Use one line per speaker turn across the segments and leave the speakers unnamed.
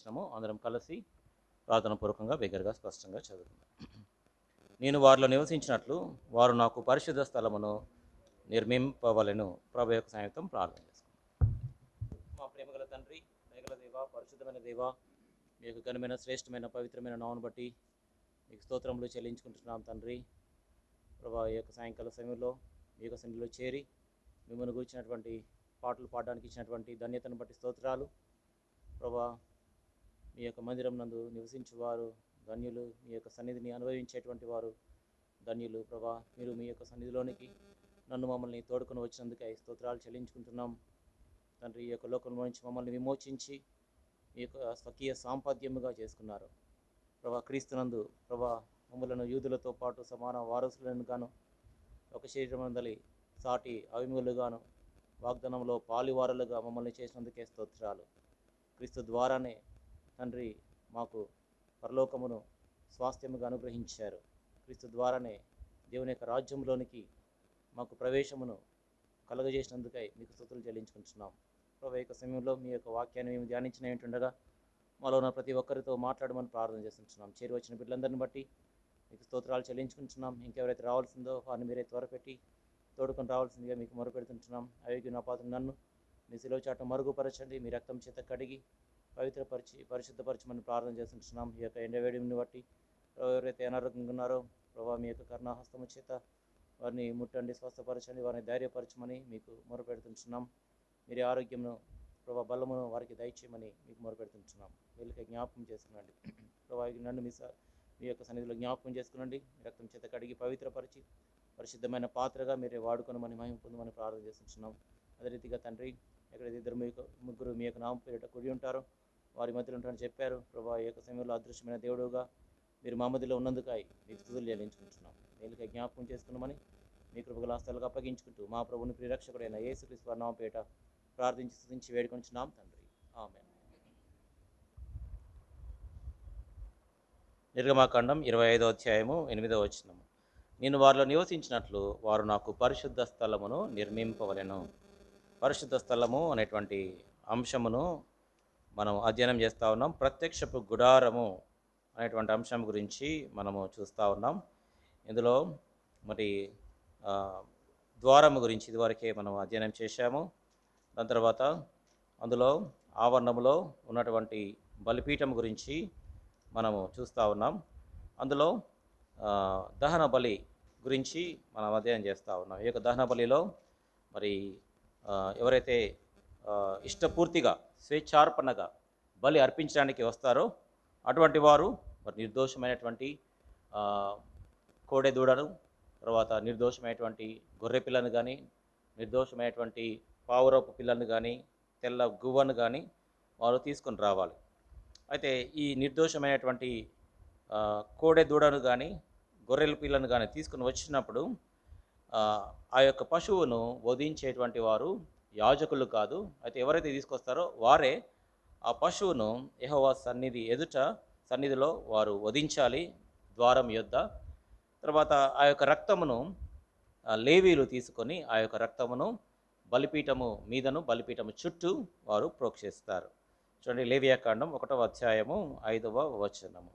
వచ్చినామో అందరం కలిసి ప్రార్థన పూర్వకంగా బిగ్గరగా స్పష్టంగా చదువుకుందాం. నేను వారిలో నివసించినట్లు వారు నాకు పరిశుద్ధ స్థలమును నిర్మింపవలెను. ప్రభు యొక్క సాయంత్రం ప్రార్థన చేసుకుందాం. మా ప్రేమగల తండ్రి, దయగల దేవ, పరిశుద్ధమైన దేవ, మీ యొక్క ఘనమైన శ్రేష్టమైన పవిత్రమైన నామను బట్టి మీకు స్తోత్రములు చెల్లించుకుంటున్నాం తండ్రి. ప్రభా, ఈ యొక్క సాయంకాల సమయంలో మీ యొక్క సన్నిధిలో చేరి మిమ్మల్ని గురించినటువంటి పాటలు పాడడానికి ఇచ్చినటువంటి ధన్యతను బట్టి స్తోత్రాలు. ప్రభా, మీ యొక్క మందిరం నందు నివసించేవారు ధన్యులు, మీ యొక్క సన్నిధిని అనుభవించేటువంటి వారు ధన్యులు. ప్రభా, మీరు మీ యొక్క సన్నిధిలోనికి నన్ను మమ్మల్ని తోడుకొని వచ్చినందుకే స్తోత్రాలు చెల్లించుకుంటున్నాం తండ్రి. ఈ యొక్క లోకంలో నుంచి మమ్మల్ని విమోచించి మీ యొక్క స్వకీయ సాంపద్యముగా చేసుకున్నారు ప్రభా. క్రీస్తునందు ప్రభా, మమ్మలను యూదులతో పాటు సమాన వారసులను గాను, ఒక శరీరమందలి సాటి అవిములుగాను, వాగ్దానంలో పాలివారులుగా మమ్మల్ని చేసినందుకే స్తోత్రాలు. క్రీస్తు ద్వారానే తండ్రి మాకు పరలోకమును స్వాస్థ్యముగా అనుగ్రహించారు. క్రీస్తు ద్వారానే దేవుని యొక్క రాజ్యంలోనికి మాకు ప్రవేశమును కలుగజేసినందుకై మీకు స్తుతులు చెల్లించుకుంటున్నాం. ప్రభు, యొక్క సమయంలో మీ యొక్క వాక్యాన్ని మేము ధ్యానించిన ఏంటుండగా మాలో ఉన్న ప్రతి ఒక్కరితో మాట్లాడమని ప్రార్థన చేస్తుంటున్నాం. చేరి వచ్చిన బిడ్డలందరిని బట్టి మీకు స్తోత్రాలు చెల్లించుకుంటున్నాం. ఇంకెవరైతే రావాల్సిందో వారిని మీరే త్వరపెట్టి తోడుకొని రావాల్సిందిగా మీకు మొరపెడుతుంటున్నాం. అయోగ్య నా పాత్ర నన్ను మీ శిలువ చాట మరుగుపరచండి, మీ రక్తం చేత కడిగి పరిశుద్ధపరచమని ప్రార్థన చేస్తుంటున్నాం. ఈ యొక్క ఎండవేడిని బట్టి ఎవరైతే అనారోగ్యంగా ఉన్నారో ప్రభావ, మీ యొక్క కరుణాహస్తము చేత వారిని ముట్టండి, స్వస్థపరచండి, వారిని ధైర్యపరచమని మీకు మొరపెడుతుంటున్నాం. మీరే ఆరోగ్యమును ప్రభా, బలమును వారికి దయచేయమని మీకు మొరపెడుతుంటున్నాం. వీళ్ళకి జ్ఞాపకం చేసుకునండి ప్రభా, నన్ను మీ యొక్క సన్నిధిలో జ్ఞాపకం చేసుకునండి. మీ రక్తం చేత కడిగి పవిత్రపరిచి పరిశుద్ధమైన పాత్రగా మీరే వాడుకొనమని మహిమ పొందమని ప్రార్థన చేస్తున్నాం. అదే రీతిగా తండ్రి, ఎక్కడైతే ఇద్దరు ముగ్గురు మీ యొక్క నామం పేరిట కూడి ఉంటారో వారి మధ్యలో ఉంటారని చెప్పారు ప్రభా. ఈ యొక్క సమయంలో అదృశ్యమైన దేవుడుగా మీరు మా మధ్యలో ఉన్నందుకై మీకు స్తుతులు చెల్లించుకుంటున్నాం. వీళ్ళకి జ్ఞాపకం చేసుకున్నామని మీ కృపగల హస్తాలకు అప్పగించుకుంటూ మా ప్రభుని ప్రియరక్షకుడైన యేసుక్రీస్తు వారి నామం పేరిట ప్రార్థించి స్తుతించి వేడుకొంచున్నాం తండ్రి, ఆమేన్. నిర్గమాకాండం 25వ అధ్యాయము 8వ వచనము. నేను వారిలో నివసించినట్లు వారు నాకు పరిశుద్ధ స్థలమును నిర్మింపవలెను. పరిశుద్ధ స్థలము అనేటువంటి అంశమును మనం అధ్యయనం చేస్తూ ఉన్నాం. ప్రత్యక్షపు గుడారము అనేటువంటి అంశం గురించి మనము చూస్తూ ఉన్నాం. ఇందులో మరి ద్వారము గురించి ఇదివరకే మనం అధ్యయనం చేశాము. దాని తర్వాత అందులో ఆవరణములో ఉన్నటువంటి బలిపీఠం గురించి మనము చూస్తూ ఉన్నాం. అందులో దహన బలి గురించి మనం అధ్యయనం చేస్తూ ఉన్నాం. ఈ యొక్క దహన బలిలో మరి ఎవరైతే ఇష్టపూర్తిగా స్వేచ్ఛార్పణగా బలి అర్పించడానికి వస్తారో అటువంటి వారు మరి నిర్దోషమైనటువంటి కోడె దూడను, తర్వాత నిర్దోషమైనటువంటి గొర్రె పిల్లను కానీ, నిర్దోషమైనటువంటి పావురపు పిల్లను కానీ, తెల్ల గువ్వను కానీ వారు తీసుకొని రావాలి. అయితే ఈ నిర్దోషమైనటువంటి కోడె దూడను కానీ, గొర్రెల పిల్లను కానీ తీసుకుని వచ్చినప్పుడు ఆ యొక్క పశువును వధించేటువంటి వారు యాజకులు కాదు. అయితే ఎవరైతే తీసుకొస్తారో వారే ఆ పశువును యెహోవా సన్నిధిలో వారు వధించాలి ద్వారం యొద్ద. తర్వాత ఆ యొక్క రక్తమును లేవీలు తీసుకొని ఆ యొక్క రక్తమును బలిపీఠము మీదను బలిపీఠము చుట్టూ వారు ప్రోక్షిస్తారు. చూడండి, లేవియాకాండం 1వ అధ్యాయము 5వ వచనము.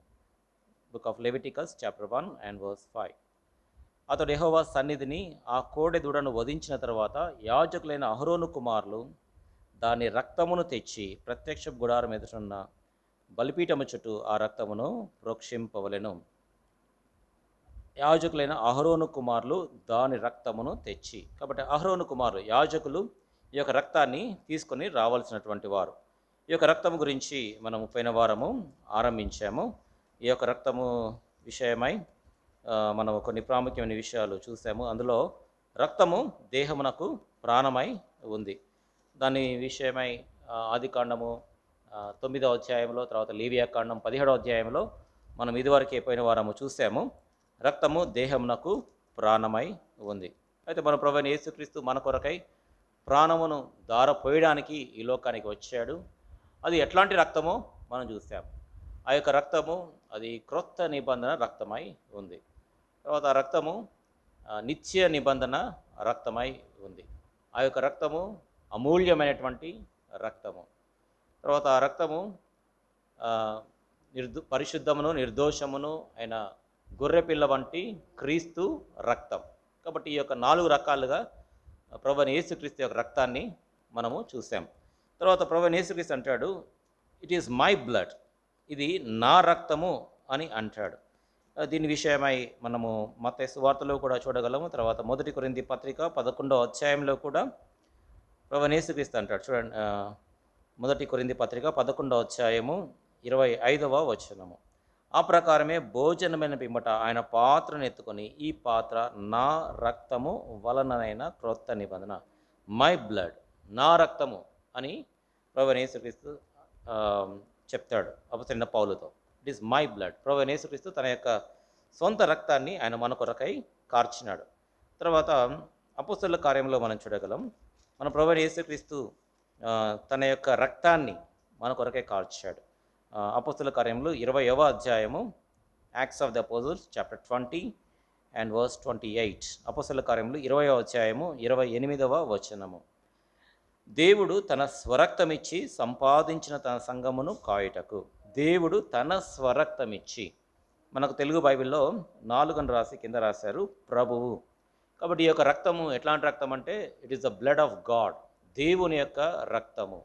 Book of Leviticus chapter 1 and verse 5. అతడు యెహోవా సన్నిధిని ఆ కోడె దూడను వధించిన తర్వాత యాజకులైన అహరోను కుమారులు దాని రక్తమును తెచ్చి ప్రత్యక్ష గుడారం ఎదురున్న బలిపీఠము చుట్టూ ఆ రక్తమును ప్రోక్షింపవలెను. యాజకులైన అహరోను కుమారులు దాని రక్తమును తెచ్చి, కాబట్టి అహరోను కుమారులు యాజకులు ఈ యొక్క రక్తాన్ని తీసుకొని రావాల్సినటువంటి వారు. ఈ యొక్క రక్తము గురించి మనం పోయిన వారము ఆరంభించాము. ఈ యొక్క రక్తము విషయమై మనం కొన్ని ప్రాముఖ్యమైన విషయాలు చూసాము. అందులో రక్తము దేహమునకు ప్రాణమై ఉంది. దాని విషయమై ఆదికాండము 9వ అధ్యాయంలో, తర్వాత లేవియాకాండం 17వ అధ్యాయంలో మనం ఇదివరకే పోయిన వారము చూసాము. రక్తము దేహమునకు ప్రాణమై ఉంది. అయితే మన ప్రభువైన యేసుక్రీస్తు మన కొరకై ప్రాణమును దారపోయడానికి ఈ లోకానికి వచ్చాడు. అది ఎట్లాంటి రక్తమో మనం చూసాం. ఆ యొక్క రక్తము అది క్రొత్త నిబంధన రక్తమై ఉంది. తర్వాత ఆ రక్తము నిత్య నిబంధన రక్తమై ఉంది. ఆ యొక్క రక్తము అమూల్యమైనటువంటి రక్తము. తర్వాత ఆ రక్తము ఆ, పరిశుద్ధమును నిర్దోషమును అయిన గొర్రెపిల్ల వంటి క్రీస్తు రక్తం. కాబట్టి ఈ యొక్క 4 రకాలుగా ప్రభువైన యేసుక్రీస్తు యొక్క రక్తాన్ని మనము చూసాం. తర్వాత ప్రభువైన యేసుక్రీస్తు అంటాడు, ఇట్ ఈస్ మై బ్లడ్, ఇది నా రక్తము అని అంటాడు. దీని విషయమై మనము మత్తయి సువార్తలో కూడా చూడగలము. తర్వాత 1 కొరింథీ పత్రిక 11వ అధ్యాయంలో కూడా ప్రభువైన యేసుక్రీస్తు అంటాడు. చూడండి, 1 కొరింథీ పత్రిక 11వ అధ్యాయము 25వ వచనము. ఆ ప్రకారమే భోజనమైన పిమ్మట ఆయన పాత్రను ఎత్తుకొని, ఈ పాత్ర నా రక్తము వలననైన క్రొత్త నిబంధన, మై బ్లడ్, నా రక్తము అని ప్రభువైన యేసుక్రీస్తు చెప్తాడు అపొస్తలుడైన పౌలుతో. It is my blood. ప్రభువైన యేసుక్రీస్తు తన యొక్క సొంత రక్తాన్ని ఆయన మన కొరకై కార్చినాడు. తర్వాత అపొస్తలుల కార్యంలో మనం చూడగలం, మన ప్రభువైన యేసుక్రీస్తు తన యొక్క రక్తాన్ని మన కొరకై కార్చాడు. అపొస్తలుల కార్యములు 20వ అధ్యాయము, Acts of the Apostles chapter 20 and verse 28. అపొస్తలుల కార్యములు 20వ అధ్యాయము 28వ వచనము. దేవుడు తన స్వరక్తమిచ్చి సంపాదించిన తన సంఘమును కాయుటకు. దేవుడు తన స్వరక్తమిచ్చి, మనకు తెలుగు బైబిల్లో 4 అని రాసి కింద రాశారు ప్రభువు. కాబట్టి ఈ యొక్క రక్తము ఎట్లాంటి రక్తం అంటే it is the blood of God, దేవుని యొక్క రక్తము.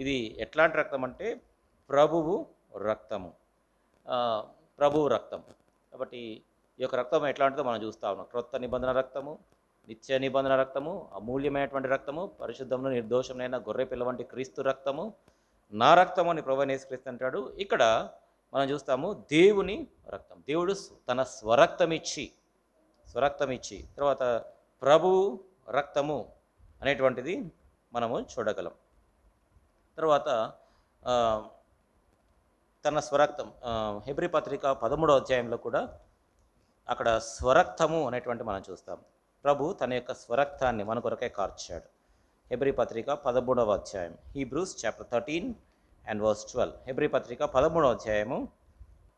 ఇది ఎట్లాంటి రక్తం అంటే ప్రభువు రక్తము, ప్రభువు రక్తం. కాబట్టి ఈ యొక్క రక్తం ఎట్లాంటిదో మనం చూస్తూ ఉన్నాం. క్రొత్త నిబంధన రక్తము, నిత్య నిబంధన రక్తము, అమూల్యమైనటువంటి రక్తము, పరిశుద్ధమును నిర్దోషమైన గొర్రె పిల్ల వంటి క్రీస్తు రక్తము, నా రక్తము అని ప్రభువైన యేసుక్రీస్తు అంటాడు. ఇక్కడ మనం చూస్తాము దేవుని రక్తం. దేవుడు తన స్వరక్తమిచ్చి తర్వాత ప్రభువు రక్తము అనేటువంటిది మనము చూడగలం. తర్వాత తన స్వరక్తం, హెబ్రీ పత్రిక 13వ అధ్యాయంలో కూడా అక్కడ స్వరక్తము అనేటువంటి మనం చూస్తాం. ప్రభు తన యొక్క స్వరక్తాన్ని మన కొరకే కార్చాడు. హెబ్రీ పత్రిక 13వ అధ్యాయం, హీబ్రూస్ చాప్టర్ 13 అండ్ వర్స్ 12. హెబ్రీ పత్రిక 13వ అధ్యాయము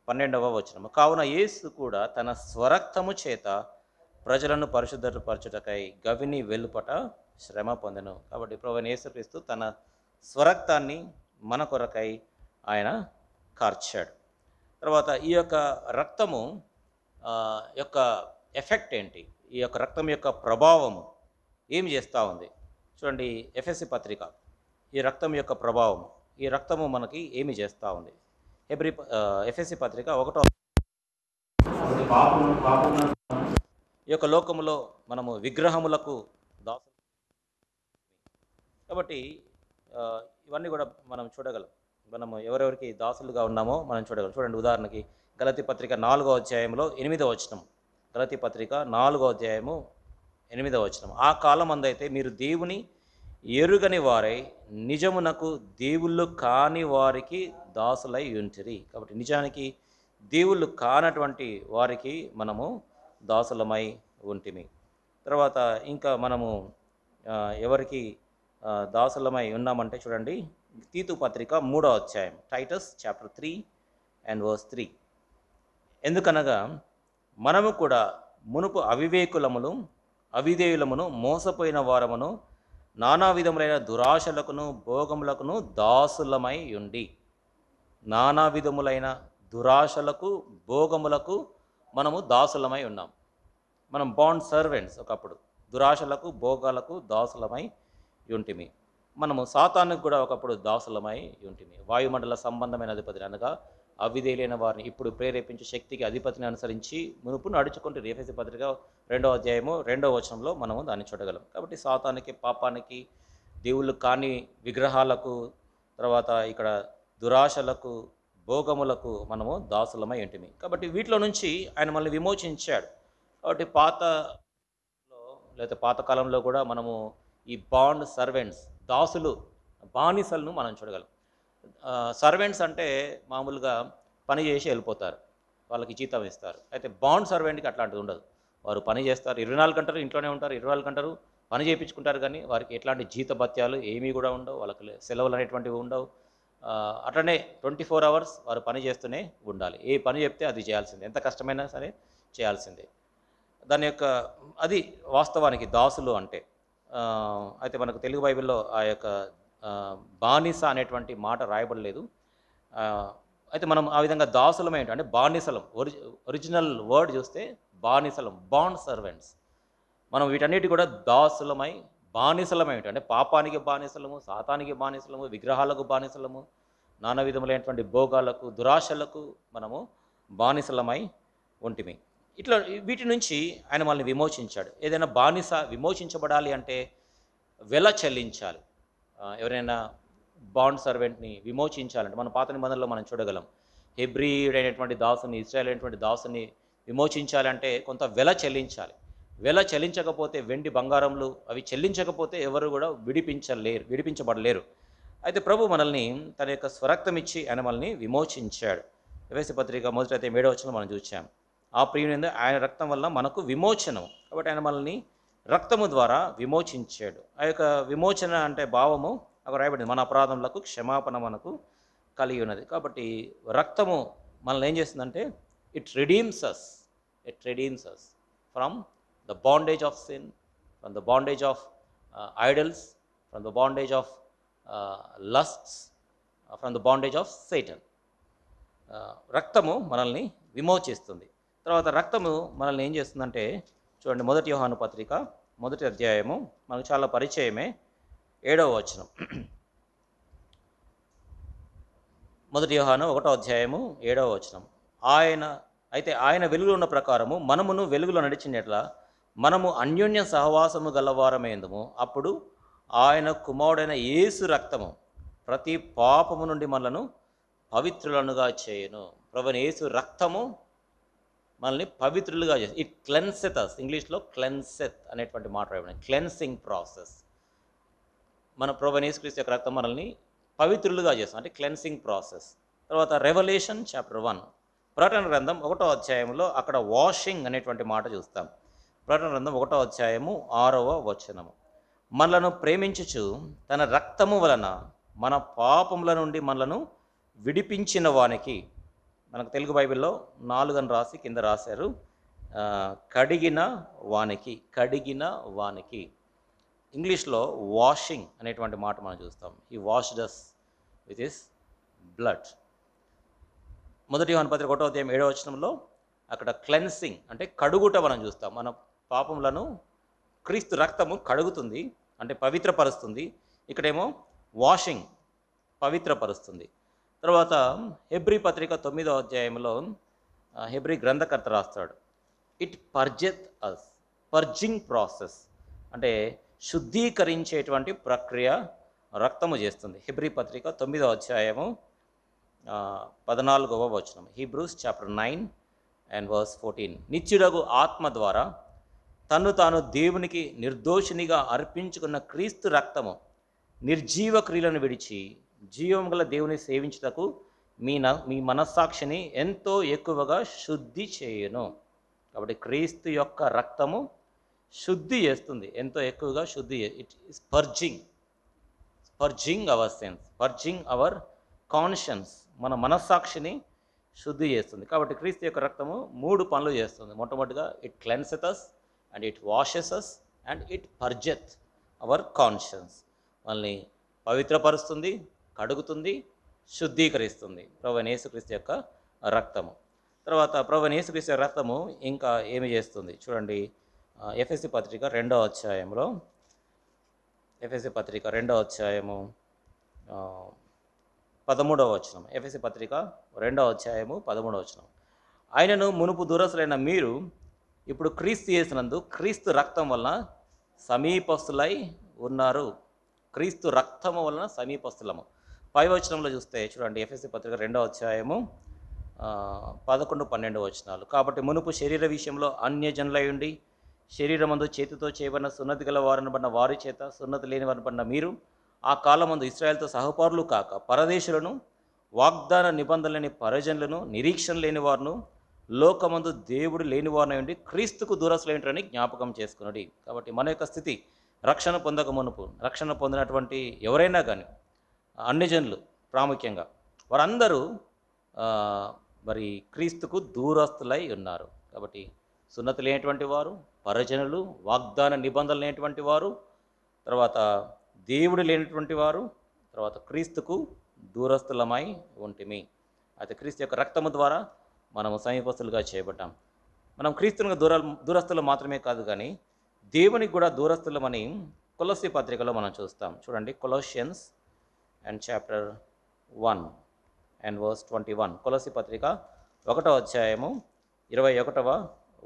12వ వచనము. కావున యేసు కూడా తన స్వరక్తము చేత ప్రజలను పరిశుద్ధపరచుటకై గవిని వెలుపట శ్రమ పొందెను. కాబట్టి ప్రభువైన యేసుక్రీస్తు తన స్వరక్తాన్ని మన కొరకై ఆయన కార్చాడు. తర్వాత ఈ యొక్క రక్తము యొక్క ఎఫెక్ట్ ఏంటి, ఈ యొక్క రక్తం యొక్క ప్రభావము ఏం చేస్తూ ఉంది చూడండి. ఎఫెసీ పత్రిక, ఈ రక్తం యొక్క ప్రభావం, ఈ రక్తము మనకి ఏమి చేస్తూ ఉంది. ఎఫెసీ పత్రిక 1వ, ఈ యొక్క లోకములో మనము విగ్రహములకు దాసులు. కాబట్టి ఇవన్నీ కూడా మనం చూడగలం. మనము ఎవరెవరికి దాసులుగా ఉన్నామో మనం చూడగలం. చూడండి, ఉదాహరణకి గలతీ పత్రిక 4వ అధ్యాయంలో 8వ వచనం. గలతీ పత్రిక 4వ అధ్యాయము 8వ వచనం. ఆ కాలం అందైతే మీరు దేవుని ఎరుగని వారై నిజమునకు దేవుళ్ళు కాని వారికి దాసులై ఉంటిరి. కాబట్టి నిజానికి దేవుళ్ళు కానటువంటి వారికి మనము దాసులమై ఉంటిమి. తర్వాత ఇంకా మనము ఎవరికి దాసులమై ఉన్నామంటే చూడండి, తీతు పత్రిక 3వ అధ్యాయం, టైటస్ చాప్టర్ 3 అండ్ వర్స్ 3. ఎందుకనగా మనము కూడా మునుపు అవివేకులమును అవిధేయులమును మోసపోయిన వారమును నానా విధములైన దురాశలకును భోగములకును దాసులమై ఉండి. నానా విధములైన దురాశలకు భోగములకు మనము దాసులమై ఉన్నాం. మనం బాండ్ సర్వెంట్స్ ఒకప్పుడు, దురాశలకు భోగాలకు దాసులమై ఉంటిమి. మనము సాతానుకు కూడా ఒకప్పుడు దాసులమై ఉంటిమి. వాయుమండల సంబంధమైన అధిపతిని అనగా అవిధేయులైన వారిని ఇప్పుడు ప్రేరేపించే శక్తికి అధిపతిని అనుసరించి మునుపు నడుచుకుంటూ ఎఫెసీ పత్రిక 2వ అధ్యాయము 2వ వచనంలో మనము దాన్ని చూడగలం. కాబట్టి సాతానికి, పాపానికి, దేవుళ్ళు కాని విగ్రహాలకు, తర్వాత ఇక్కడ దురాశలకు, భోగములకు మనము దాసులమై ఉంటిమి. కాబట్టి వీటిలో నుంచి ఆయన మనల్ని విమోచించాడు. కాబట్టి పాతకాలంలో కూడా మనము ఈ బాండ్ సర్వెంట్స్, దాసులు, బానిసలను మనం చూడగలం. సర్వెంట్స్ అంటే మామూలుగా పని చేసి వెళ్ళిపోతారు, వాళ్ళకి జీతం ఇస్తారు. అయితే బాండ్ సర్వెంట్కి అట్లాంటిది ఉండదు. వారు పని చేస్తారు, 24 గంటలు ఇంట్లోనే ఉంటారు, 24 గంటలు పని చేయించుకుంటారు. కానీ వారికి ఎట్లాంటి జీతభత్యాలు ఏమీ కూడా ఉండవు, వాళ్ళకి సెలవులు అనేటువంటివి ఉండవు. అట్లనే 24 అవర్స్ వారు పని చేస్తూనే ఉండాలి. ఏ పని చెప్తే అది చేయాల్సిందే, ఎంత కష్టమైనా సరే చేయాల్సిందే. దాని యొక్క అది వాస్తవానికి దాసులు అంటే. అయితే మనకు తెలుగు బైబిల్లో ఆ యొక్క బానిస అనేటువంటి మాట రాయబడలేదు. అయితే మనం ఆ విధంగా దాసులమే అంటే బానిసలం. ఒరిజినల్ వర్డ్ చూస్తే బానిసలం, బాండ్ సర్వెంట్స్. మనం వీటన్నిటి కూడా దాసులమై బానిసలమై ఉంటాం. అంటే పాపానికి బానిసలము, సాతానికి బానిసలము, విగ్రహాలకు బానిసలము, నానా విధములైనటువంటి భోగాలకు, దురాశలకు మనము బానిసలమై ఉంటిమి. ఇట్లా వీటి నుంచి ఆయన మనల్ని విమోచించాడు. ఏదైనా బానిస విమోచించబడాలి అంటే వెల చెల్లించాలి. ఎవరైనా బాండ్ సర్వెంట్ని విమోచించాలంటే మన పాత నిబంధనలో మనం చూడగలం. హెబ్రీయుడైనటువంటి దాసుని, ఇశ్రాయేల్ అయినటువంటి దాసుని విమోచించాలంటే కొంత వెల చెల్లించాలి. వెల చెల్లించకపోతే వెండి బంగారములు అవి చెల్లించకపోతే ఎవరు కూడా విడిపించబడలేరు. అయితే ప్రభు మనల్ని తన యొక్క స్వరక్తం ఇచ్చి ఆయన మనల్ని విమోచించాడు. ఎఫెసీ పత్రిక 1:7 మనం చూసాం. ఆ ప్రియుని ఆయన రక్తం వల్ల మనకు విమోచనం. కాబట్టి ఆయన మనల్ని రక్తము ద్వారా విమోచించాడు. ఆ యొక్క విమోచన అంటే భావము అక్కడ రాయబడింది, మన అపరాధములకు క్షమాపణ మనకు కలిగి ఉన్నది. కాబట్టి రక్తము మనల్ని ఏం చేస్తుందంటే it redeems us from the bondage of sin, from the bondage of idols, from the bondage of lusts, from the bondage of Satan. రక్తము మనల్ని విమోచిస్తుంది. తర్వాత రక్తము మనల్ని ఏం చేస్తుందంటే చూడండి, 1 యోహాను పత్రిక 1వ అధ్యాయము మనకు చాలా పరిచయమే. 7వ వచనం. 1 యోహాను 1వ అధ్యాయము 7వ వచనం. ఆయన వెలుగులో ఉన్న ప్రకారము మనమును వెలుగులో నడిచినట్ల మనము అన్యోన్య సహవాసము గలవారమైందుము. అప్పుడు ఆయన కుమారుడైన యేసు రక్తము ప్రతి పాపము నుండి మనలను పవిత్రులనుగా చేయును. ప్రభువైన యేసు రక్తము మనల్ని పవిత్రులుగా చేసి ఇట్ క్లెన్సెత్ అస్. ఇంగ్లీష్లో క్లెన్సెత్ అనేటువంటి మాట రాయబడింది, క్లెన్సింగ్ ప్రాసెస్. మన ప్రభువైన యేసుక్రీస్తు యొక్క రక్తం మనల్ని పవిత్రులుగా చేస్తాం, అంటే క్లెన్సింగ్ ప్రాసెస్. తర్వాత రెవల్యూషన్ చాప్టర్ 1, ప్రకటన గ్రంథం 1వ అధ్యాయంలో అక్కడ వాషింగ్ అనేటువంటి మాట చూస్తాం. ప్రకటన గ్రంథం 1వ అధ్యాయము 6వ వచనము. మనలను ప్రేమించుచు తన రక్తము వలన మన పాపముల నుండి మనలను విడిపించిన వానికి, మనకు తెలుగు బైబిల్లో 4 అని రాసి కింద రాశారు, కడిగిన వానికి. ఇంగ్లీష్లో వాషింగ్ అనేటువంటి మాట మనం చూస్తాం. ఈ washed us with his blood. 1 యోహాను పత్రిక 1వ అధ్యాయం 7వ వచనంలో అక్కడ క్లెన్సింగ్ అంటే కడుగుట మనం చూస్తాం. మన పాపములను క్రీస్తు రక్తము కడుగుతుంది, అంటే పవిత్రపరుస్తుంది. ఇక్కడేమో వాషింగ్, పవిత్రపరుస్తుంది. తర్వాత హెబ్రీ పత్రిక 9వ అధ్యాయంలో హెబ్రీ గ్రంథకర్త రాస్తాడు, ఇట్ పర్జెత్ అస్. పర్జింగ్ ప్రాసెస్ అంటే శుద్ధీకరించేటువంటి ప్రక్రియ రక్తము చేస్తుంది. హెబ్రీ పత్రిక 9వ అధ్యాయము 14వ వచనం. Hebrews chapter 9:14. నిత్యుడగు ఆత్మ ద్వారా తన్ను తాను దేవునికి నిర్దోషినిగా అర్పించుకున్న క్రీస్తు రక్తము నిర్జీవ క్రియలను విడిచి జీవం గల దేవుని సేవించుటకు మీ మనస్సాక్షిని ఎంతో ఎక్కువగా శుద్ధి చేయును. కాబట్టి క్రీస్తు యొక్క రక్తము శుద్ధి చేస్తుంది, ఎంతో ఎక్కువగా శుద్ధి. It is purging our sense, purging our conscience. మన మనస్సాక్షిని శుద్ధి చేస్తుంది. కాబట్టి క్రీస్తు యొక్క రక్తము 3 పనులు చేస్తుంది. మొట్టమొదటిగా it క్లెన్సెత్ us, and it washes us, and it purgeth our conscience. మనల్ని పవిత్రపరుస్తుంది, కడుగుతుంది, శుద్ధీకరిస్తుంది ప్రభువైన యేసుక్రీస్తు యొక్క రక్తము. తర్వాత ప్రభువైన యేసుక్రీస్తు యొక్క రక్తము ఇంకా ఏమి చేస్తుంది చూడండి. ఎఫెసీ పత్రిక 2వ అధ్యాయంలో, ఎఫెసీ పత్రిక 2వ అధ్యాయము 13వ వచనం. ఎఫెసీ పత్రిక 2వ అధ్యాయము 13వ వచనం. ఆయనను మునుపు దూరస్తులైన మీరు ఇప్పుడు క్రీస్తు యేసునందు క్రీస్తు రక్తం వలన సమీపస్తులై ఉన్నారు. క్రీస్తు రక్తము వలన సమీపస్తులము. 5వ వచనంలో చూస్తే చూడండి, ఎఫెసీ పత్రిక 2వ అధ్యాయము 11-12 వచనాలు. కాబట్టి మునుపు శరీర విషయంలో అన్యజనులై ఉండి శరీరమందు చేతితో చేయబడిన సున్నతి గల వారనబడిన వారి చేత సున్నతి లేని వారనబడిన మీరు ఆ కాలమందు ఇశ్రాయేలుతో సహపారులు కాక పరదేశులను, వాగ్దాన నిబంధన లేని పరజనులను, నిరీక్షణ లేని వారును, లోకమందు దేవుడు లేని వారిని ఉండి క్రీస్తుకు దూరస్తులైనని జ్ఞాపకం చేసుకున్నది. కాబట్టి మన యొక్క స్థితి రక్షణ పొందక మునుపు, రక్షణ పొందినటువంటి ఎవరైనా కానీ అన్యజనులు ప్రాముఖ్యంగా వారందరూ మరి క్రీస్తుకు దూరస్తులై ఉన్నారు. కాబట్టి సున్నతి లేనటువంటి వారు, పరజనులు, వాగ్దాన నిబంధనలు లేనటువంటి వారు, తర్వాత దేవుడు లేనటువంటి వారు, తర్వాత క్రీస్తుకు దూరస్తులమై ఉంటిమి. అయితే క్రీస్తు యొక్క రక్తము ద్వారా మనము సమీపస్తులుగా చేయబడ్డాం. మనం క్రీస్తునికి దూరస్తులు మాత్రమే కాదు కానీ దేవునికి కూడా దూరస్తులమని కొలస్సీ పత్రికలో మనం చూస్తాం. చూడండి, Colossians and chapter 1 and verse 21. కొలస్సీ పత్రిక 1వ అధ్యాయము 21వ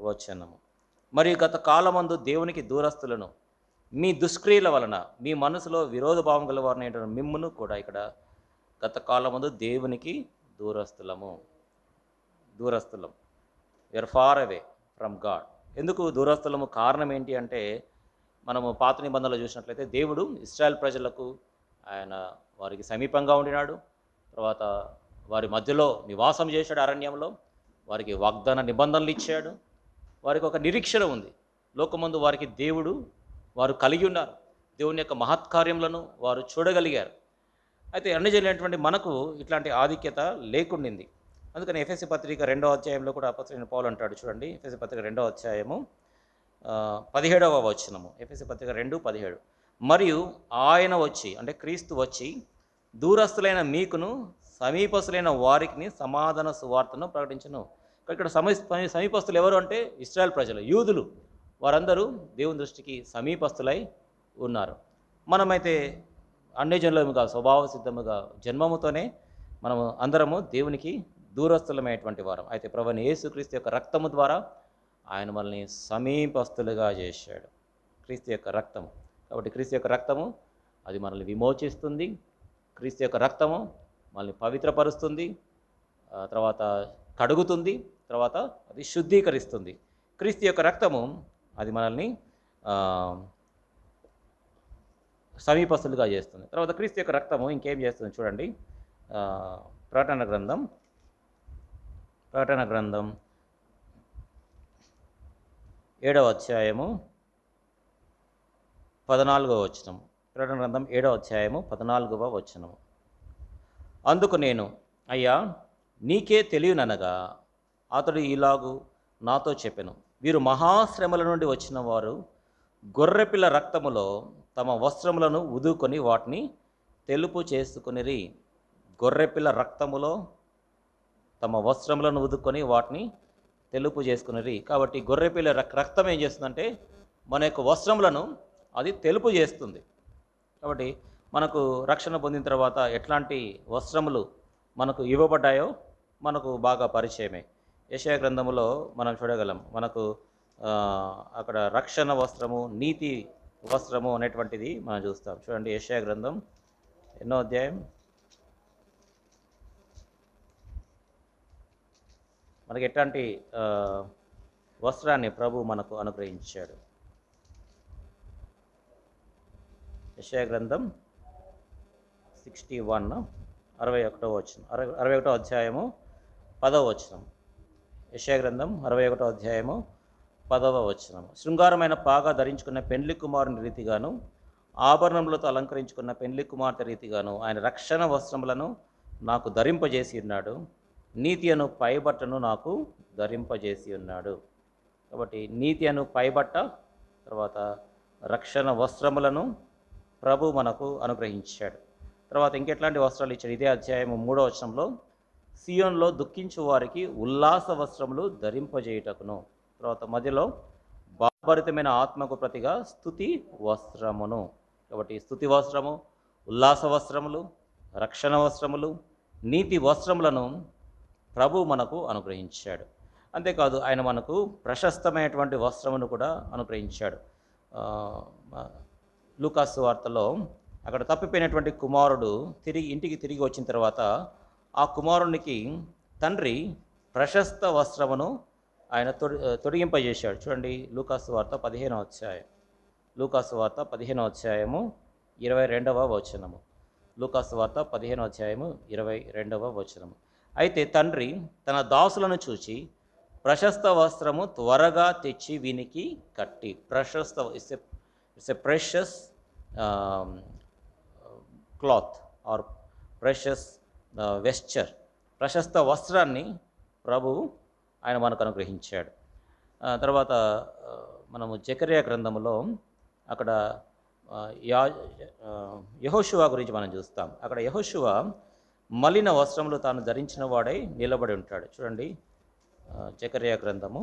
వచనము. మరియు గత కాలమందు దేవునికి దూరస్తులను మీ దుష్క్రియల వలన మీ మనసులో విరోధ భావం గల వారిని మిమ్మును కూడా ఇక్కడ గత కాలమందు దేవునికి దూరస్తులం. We are far away from God. ఎందుకు దూరస్తులము? కారణం ఏంటి అంటే, మనము పాత నిబంధనలు చూసినట్లయితే దేవుడు ఇశ్రాయేల్ ప్రజలకు ఆయన వారికి సమీపంగా ఉండినాడు. తర్వాత వారి మధ్యలో నివాసం చేశాడు అరణ్యంలో. వారికి వాగ్దాన నిబంధనలు ఇచ్చాడు. వారికి ఒక నిరీక్షణ ఉంది. లోకమందు వారికి దేవుడు వారు కలిగి ఉన్నారు. దేవుని యొక్క మహత్కార్యములను వారు చూడగలిగారు. అయితే అన్యజనులైనటువంటి మనకు ఇట్లాంటి ఆధిక్యత లేకుండింది. అందుకని ఎఫెసీ పత్రిక 2వ అధ్యాయంలో కూడా అపొస్తలుడైన పౌలు అంటాడు. చూడండి, ఎఫెసీ పత్రిక 2వ అధ్యాయము 17వ వచనము. ఎఫెసీ పత్రిక 2:17. మరియు ఆయన వచ్చి, అంటే క్రీస్తు వచ్చి, దూరస్తులైన మీకును సమీపస్తులైన వారికి సమాధాన సువార్తను ప్రకటించను. ఇక్కడ సమీపస్తులు ఎవరు అంటే ఇశ్రాయేల్ ప్రజలు, యూదులు. వారందరూ దేవుని దృష్టికి సమీపస్తులై ఉన్నారు. మనమైతే అన్యజనులముగా స్వభావ సిద్ధముగా జన్మముతోనే మనము అందరము దేవునికి దూరస్తులమైనటువంటి వారం. అయితే ప్రభువైన యేసుక్రీస్తు యొక్క రక్తము ద్వారా ఆయన మనల్ని సమీపస్తులుగా చేశాడు. క్రీస్తు యొక్క రక్తము. కాబట్టి క్రీస్తు యొక్క రక్తము అది మనల్ని విమోచిస్తుంది. క్రీస్తు యొక్క రక్తము మనల్ని పవిత్రపరుస్తుంది, తర్వాత కడుగుతుంది, తర్వాత అది శుద్ధీకరిస్తుంది. క్రీస్తు యొక్క రక్తము అది మనల్ని సమీపస్తులుగా చేస్తుంది. తర్వాత క్రీస్తు యొక్క రక్తము ఇంకేం చేస్తుంది చూడండి. ప్రకటన గ్రంథం 7వ అధ్యాయము 14వ వచనం. ప్రకటన గ్రంథం 7వ అధ్యాయము 14వ వచనం. అందుకు నేను, అయ్యా నీకే తెలియననగా అతడు ఇలాగు నాతో చెప్పెను, వీరు మహాశ్రమల నుండి వచ్చిన వారు గొర్రెపిల్ల రక్తములో తమ వస్త్రములను ఉదుకొని వాటిని తెలుపు చేసుకునిరి. గొర్రెపిల్ల రక్తములో తమ వస్త్రములను ఉదుకొని వాటిని తెలుపు చేసుకునిరి. కాబట్టి గొర్రెపిల్ల రక్తం ఏం చేస్తుందంటే మన యొక్క వస్త్రములను అది తెలుపు చేస్తుంది. కాబట్టి మనకు రక్షణ పొందిన తర్వాత ఎట్లాంటి వస్త్రములు మనకు ఇవ్వబడ్డాయో మనకు బాగా పరిచయమే. యెషయా గ్రంథములో మనం చూడగలం. మనకు అక్కడ రక్షణ వస్త్రము, నీతి వస్త్రము అనేటువంటిది మనం చూస్తాం. చూడండి, యెషయా గ్రంథం ఎన్నో అధ్యాయం, మనకి ఎట్లాంటి వస్త్రాన్ని ప్రభు మనకు అనుగ్రహించాడు. యెషయా గ్రంథం 61 61వ వచనం, 61వ అధ్యాయము 10వ వచనం. యెషయా గ్రంథం 61వ అధ్యాయము 10వ వచనం. శృంగారమైన పాగా ధరించుకున్న పెండ్లి కుమారుని రీతిగాను, ఆభరణములతో అలంకరించుకున్న పెండ్లి కుమార్తె రీతిగాను ఆయన రక్షణ వస్త్రములను నాకు ధరింపజేసి ఉన్నాడు. నీతి అను పైబట్టను నాకు ధరింపజేసి ఉన్నాడు. కాబట్టి నీతి అను పైబట్ట, తర్వాత రక్షణ వస్త్రములను ప్రభు మనకు అనుగ్రహించాడు. తర్వాత ఇంకెట్లాంటి వస్త్రాలు ఇచ్చాడు? ఇదే అధ్యాయము 3వ వచనంలో, సియోన్లో దుఃఖించు వారికి ఉల్లాస వస్త్రములు ధరింపజేయుటకును. తర్వాత మధ్యలో భావభరితమైన ఆత్మకు ప్రతిగా స్తుతి వస్త్రమును. కాబట్టి స్తుతి వస్త్రము, ఉల్లాస వస్త్రములు, రక్షణ వస్త్రములు, నీతి వస్త్రములను ప్రభు మనకు అనుగ్రహించాడు. అంతేకాదు ఆయన మనకు ప్రశస్తమైనటువంటి వస్త్రమును కూడా అనుగ్రహించాడు. లూకాసు వార్తలో అక్కడ తప్పిపోయినటువంటి కుమారుడు ఇంటికి తిరిగి వచ్చిన తర్వాత ఆ కుమారునికి తండ్రి ప్రశస్త వస్త్రమును ఆయన తొడిగింపజేశాడు. చూడండి, లూకాసు వార్త 15వ అధ్యాయం. లూకాసు వార్త 15వ అధ్యాయము 22వ వచనము. లూకాసు వార్త 15వ అధ్యాయము 22వ వచనము. అయితే తండ్రి తన దాసులను చూచి ప్రశస్త వస్త్రము త్వరగా తెచ్చి వీనికి కట్టి, ప్రశస్త it's a precious cloth or precious vesture, ప్రశస్త వస్త్రాన్ని ప్రభువు ఆయన మనకు అనుగ్రహించాడు. తర్వాత మనము జకర్యా గ్రంథములో అక్కడ యెహోషువ గురించి మనం చూస్తాం. అక్కడ యెహోషువ మలిన వస్త్రములు తాను ధరించిన వాడై నిలబడి ఉంటాడు. చూడండి, జకర్యా గ్రంథము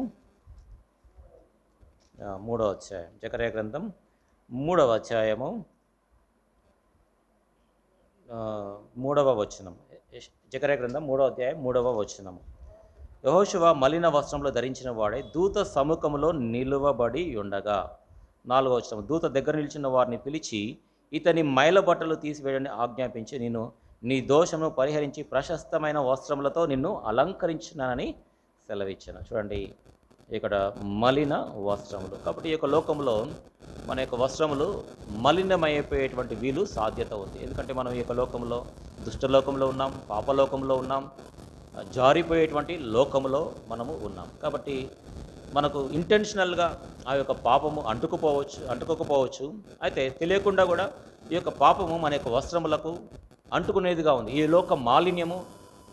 3వ అధ్యాయం. జకర్యా గ్రంథం 3వ అధ్యాయము 3వ వచనం. జకర్యా గ్రంథం 3వ అధ్యాయం 3వ వచనము. యెహోషువ మలిన వస్త్రములు ధరించిన వాడై దూత సముఖములో నిలువబడి ఉండగా. 4వ వచనం. దూత దగ్గర నిలిచిన వారిని పిలిచి ఇతని మైల బట్టలు తీసివేయని ఆజ్ఞాపించి నేను నీ దోషమును పరిహరించి ప్రశస్తమైన వస్త్రములతో నిన్ను అలంకరించినానని సెలవిచ్చాను. చూడండి, ఇక్కడ మలిన వస్త్రములు. కాబట్టి ఈ యొక్క లోకంలో మన యొక్క వస్త్రములు మలినమైపోయేటువంటి వీలు సాధ్యత ఉంది. ఎందుకంటే మనం ఈ యొక్క లోకంలో దుష్టలోకంలో ఉన్నాం, పాపలోకంలో ఉన్నాం, జారిపోయేటువంటి లోకంలో మనము ఉన్నాం. కాబట్టి మనకు ఇంటెన్షనల్గా ఆ యొక్క పాపము అంటుకోకపోవచ్చు. అయితే తెలియకుండా కూడా ఈ యొక్క పాపము మన యొక్క వస్త్రములకు అంటుకునేదిగా ఉంది. ఈ లోక మాలిన్యము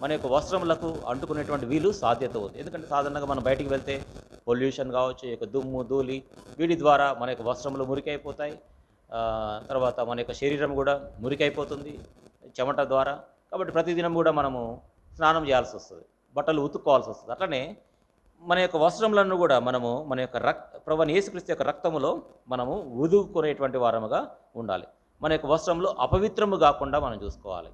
మన యొక్క వస్త్రములకు అంటుకునేటువంటి వీలు సాధ్యత ఉంది. ఎందుకంటే సాధారణంగా మనం బయటికి వెళ్తే పొల్యూషన్ కావచ్చు, ఈ యొక్క దుమ్ము ధూళి వీటి ద్వారా మన యొక్క వస్త్రములు మురికైపోతాయి. తర్వాత మన యొక్క శరీరం కూడా మురికైపోతుంది చెమట ద్వారా. కాబట్టి ప్రతిదినం కూడా మనము స్నానం చేయాల్సి వస్తుంది, బట్టలు ఉతుక్కోవాల్సి వస్తుంది. అట్లనే మన యొక్క వస్త్రములను కూడా మనము మన యొక్క ప్రభువైన యేసుక్రీస్తు యొక్క రక్తములో మనము ఉదుకునేటువంటి వారముగా ఉండాలి. మన యొక్క వస్త్రములు అపవిత్రము కాకుండా మనం చూసుకోవాలి.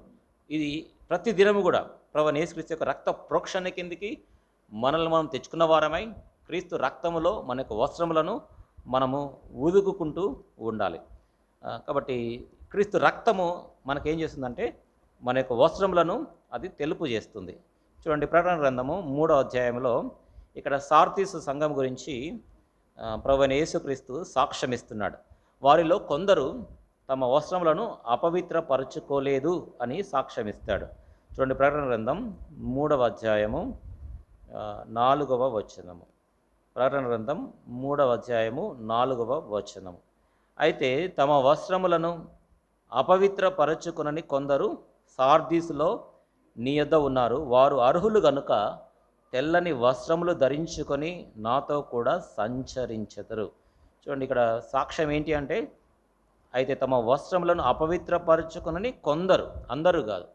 ఇది ప్రతి దినము కూడా ప్రభువైన యేసుక్రీస్తు యొక్క రక్త ప్రోక్షణ కిందికి మనల్ని మనం తెచ్చుకున్న వారమై క్రీస్తు రక్తములో మన యొక్క వస్త్రములను మనము ఉదుకుకుంటూ ఉండాలి. కాబట్టి క్రీస్తు రక్తము మనకేం చేస్తుందంటే మన యొక్క వస్త్రములను అది తెలుపు చేస్తుంది. చూడండి, ప్రకటన గ్రంథము 3వ అధ్యాయంలో ఇక్కడ సార్దీసు సంఘం గురించి ప్రభువైన యేసుక్రీస్తు సాక్ష్యమిస్తున్నాడు. వారిలో కొందరు తమ వస్త్రములను అపవిత్రపరచుకోలేదు అని సాక్ష్యమిస్తాడు. చూడండి, ప్రకటన గ్రంథం 3వ అధ్యాయము 4వ వచనము. ప్రకటన గ్రంథం 3వ అధ్యాయము 4వ వచనము. అయితే తమ వస్త్రములను అపవిత్రపరచుకునని కొందరు సార్దీసులో నీ యొద్ద ఉన్నారు. వారు అర్హులు గనుక తెల్లని వస్త్రములు ధరించుకొని నాతో కూడా సంచరించెదరు. చూడండి, ఇక్కడ సాక్ష్యం ఏంటి అంటే, అయితే తమ వస్త్రములను అపవిత్రపరచుకునని కొందరు, అందరూ కాదు,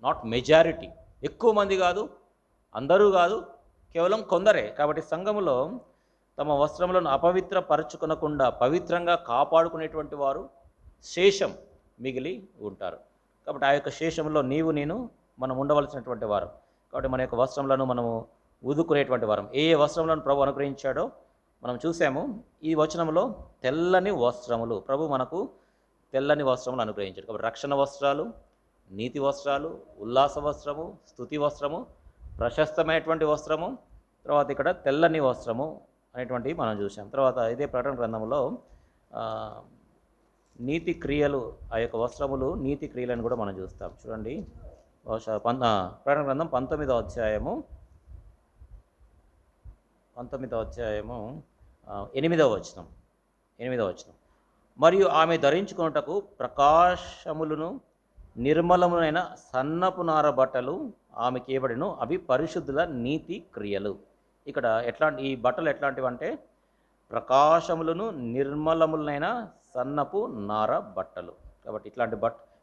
నాట్ మెజారిటీ, ఎక్కువ మంది కాదు, అందరూ కాదు, కేవలం కొందరే. కాబట్టి సంఘములో తమ వస్త్రములను అపవిత్రపరచుకునకుండా పవిత్రంగా కాపాడుకునేటువంటి వారు శేషం మిగిలి ఉంటారు. కాబట్టి ఆ యొక్క శేషంలో నీవు నేను మనం ఉండవలసినటువంటి వారు. కాబట్టి మన యొక్క వస్త్రములను మనము ఉదుకునేటువంటి వారం. ఏ ఏ వస్త్రములను ప్రభు అనుగ్రహించాడో మనం చూసాము. ఈ వచనంలో తెల్లని వస్త్రములు, ప్రభు మనకు తెల్లని వస్త్రములు అనుగ్రహించాడు. కాబట్టి రక్షణ వస్త్రాలు, నీతి వస్త్రాలు, ఉల్లాస వస్త్రము, స్తుతి వస్త్రము, ప్రశస్తమైనటువంటి వస్త్రము, తర్వాత ఇక్కడ తెల్లని వస్త్రము అనేటువంటివి మనం చూసాం. తర్వాత ఇదే ప్రకటన గ్రంథంలో నీతి క్రియలు, ఆ యొక్క వస్త్రములు నీతి క్రియలను కూడా మనం చూస్తాం. చూడండి, బహుశా ప్రకటన గ్రంథం 19వ అధ్యాయము 8వ వచనం. మరియు ఆమె ధరించుకున్నటకు ప్రకాశములను నిర్మలమునైన సన్నపు నార బట్టలు ఆమెకి ఇవ్వబడెను. అవి పరిశుద్ధుల నీతి క్రియలు. ఇక్కడ ఈ బట్టలు ఎట్లాంటివి అంటే ప్రకాశములను నిర్మలములైన సన్నపు నార బట్టలు. కాబట్టి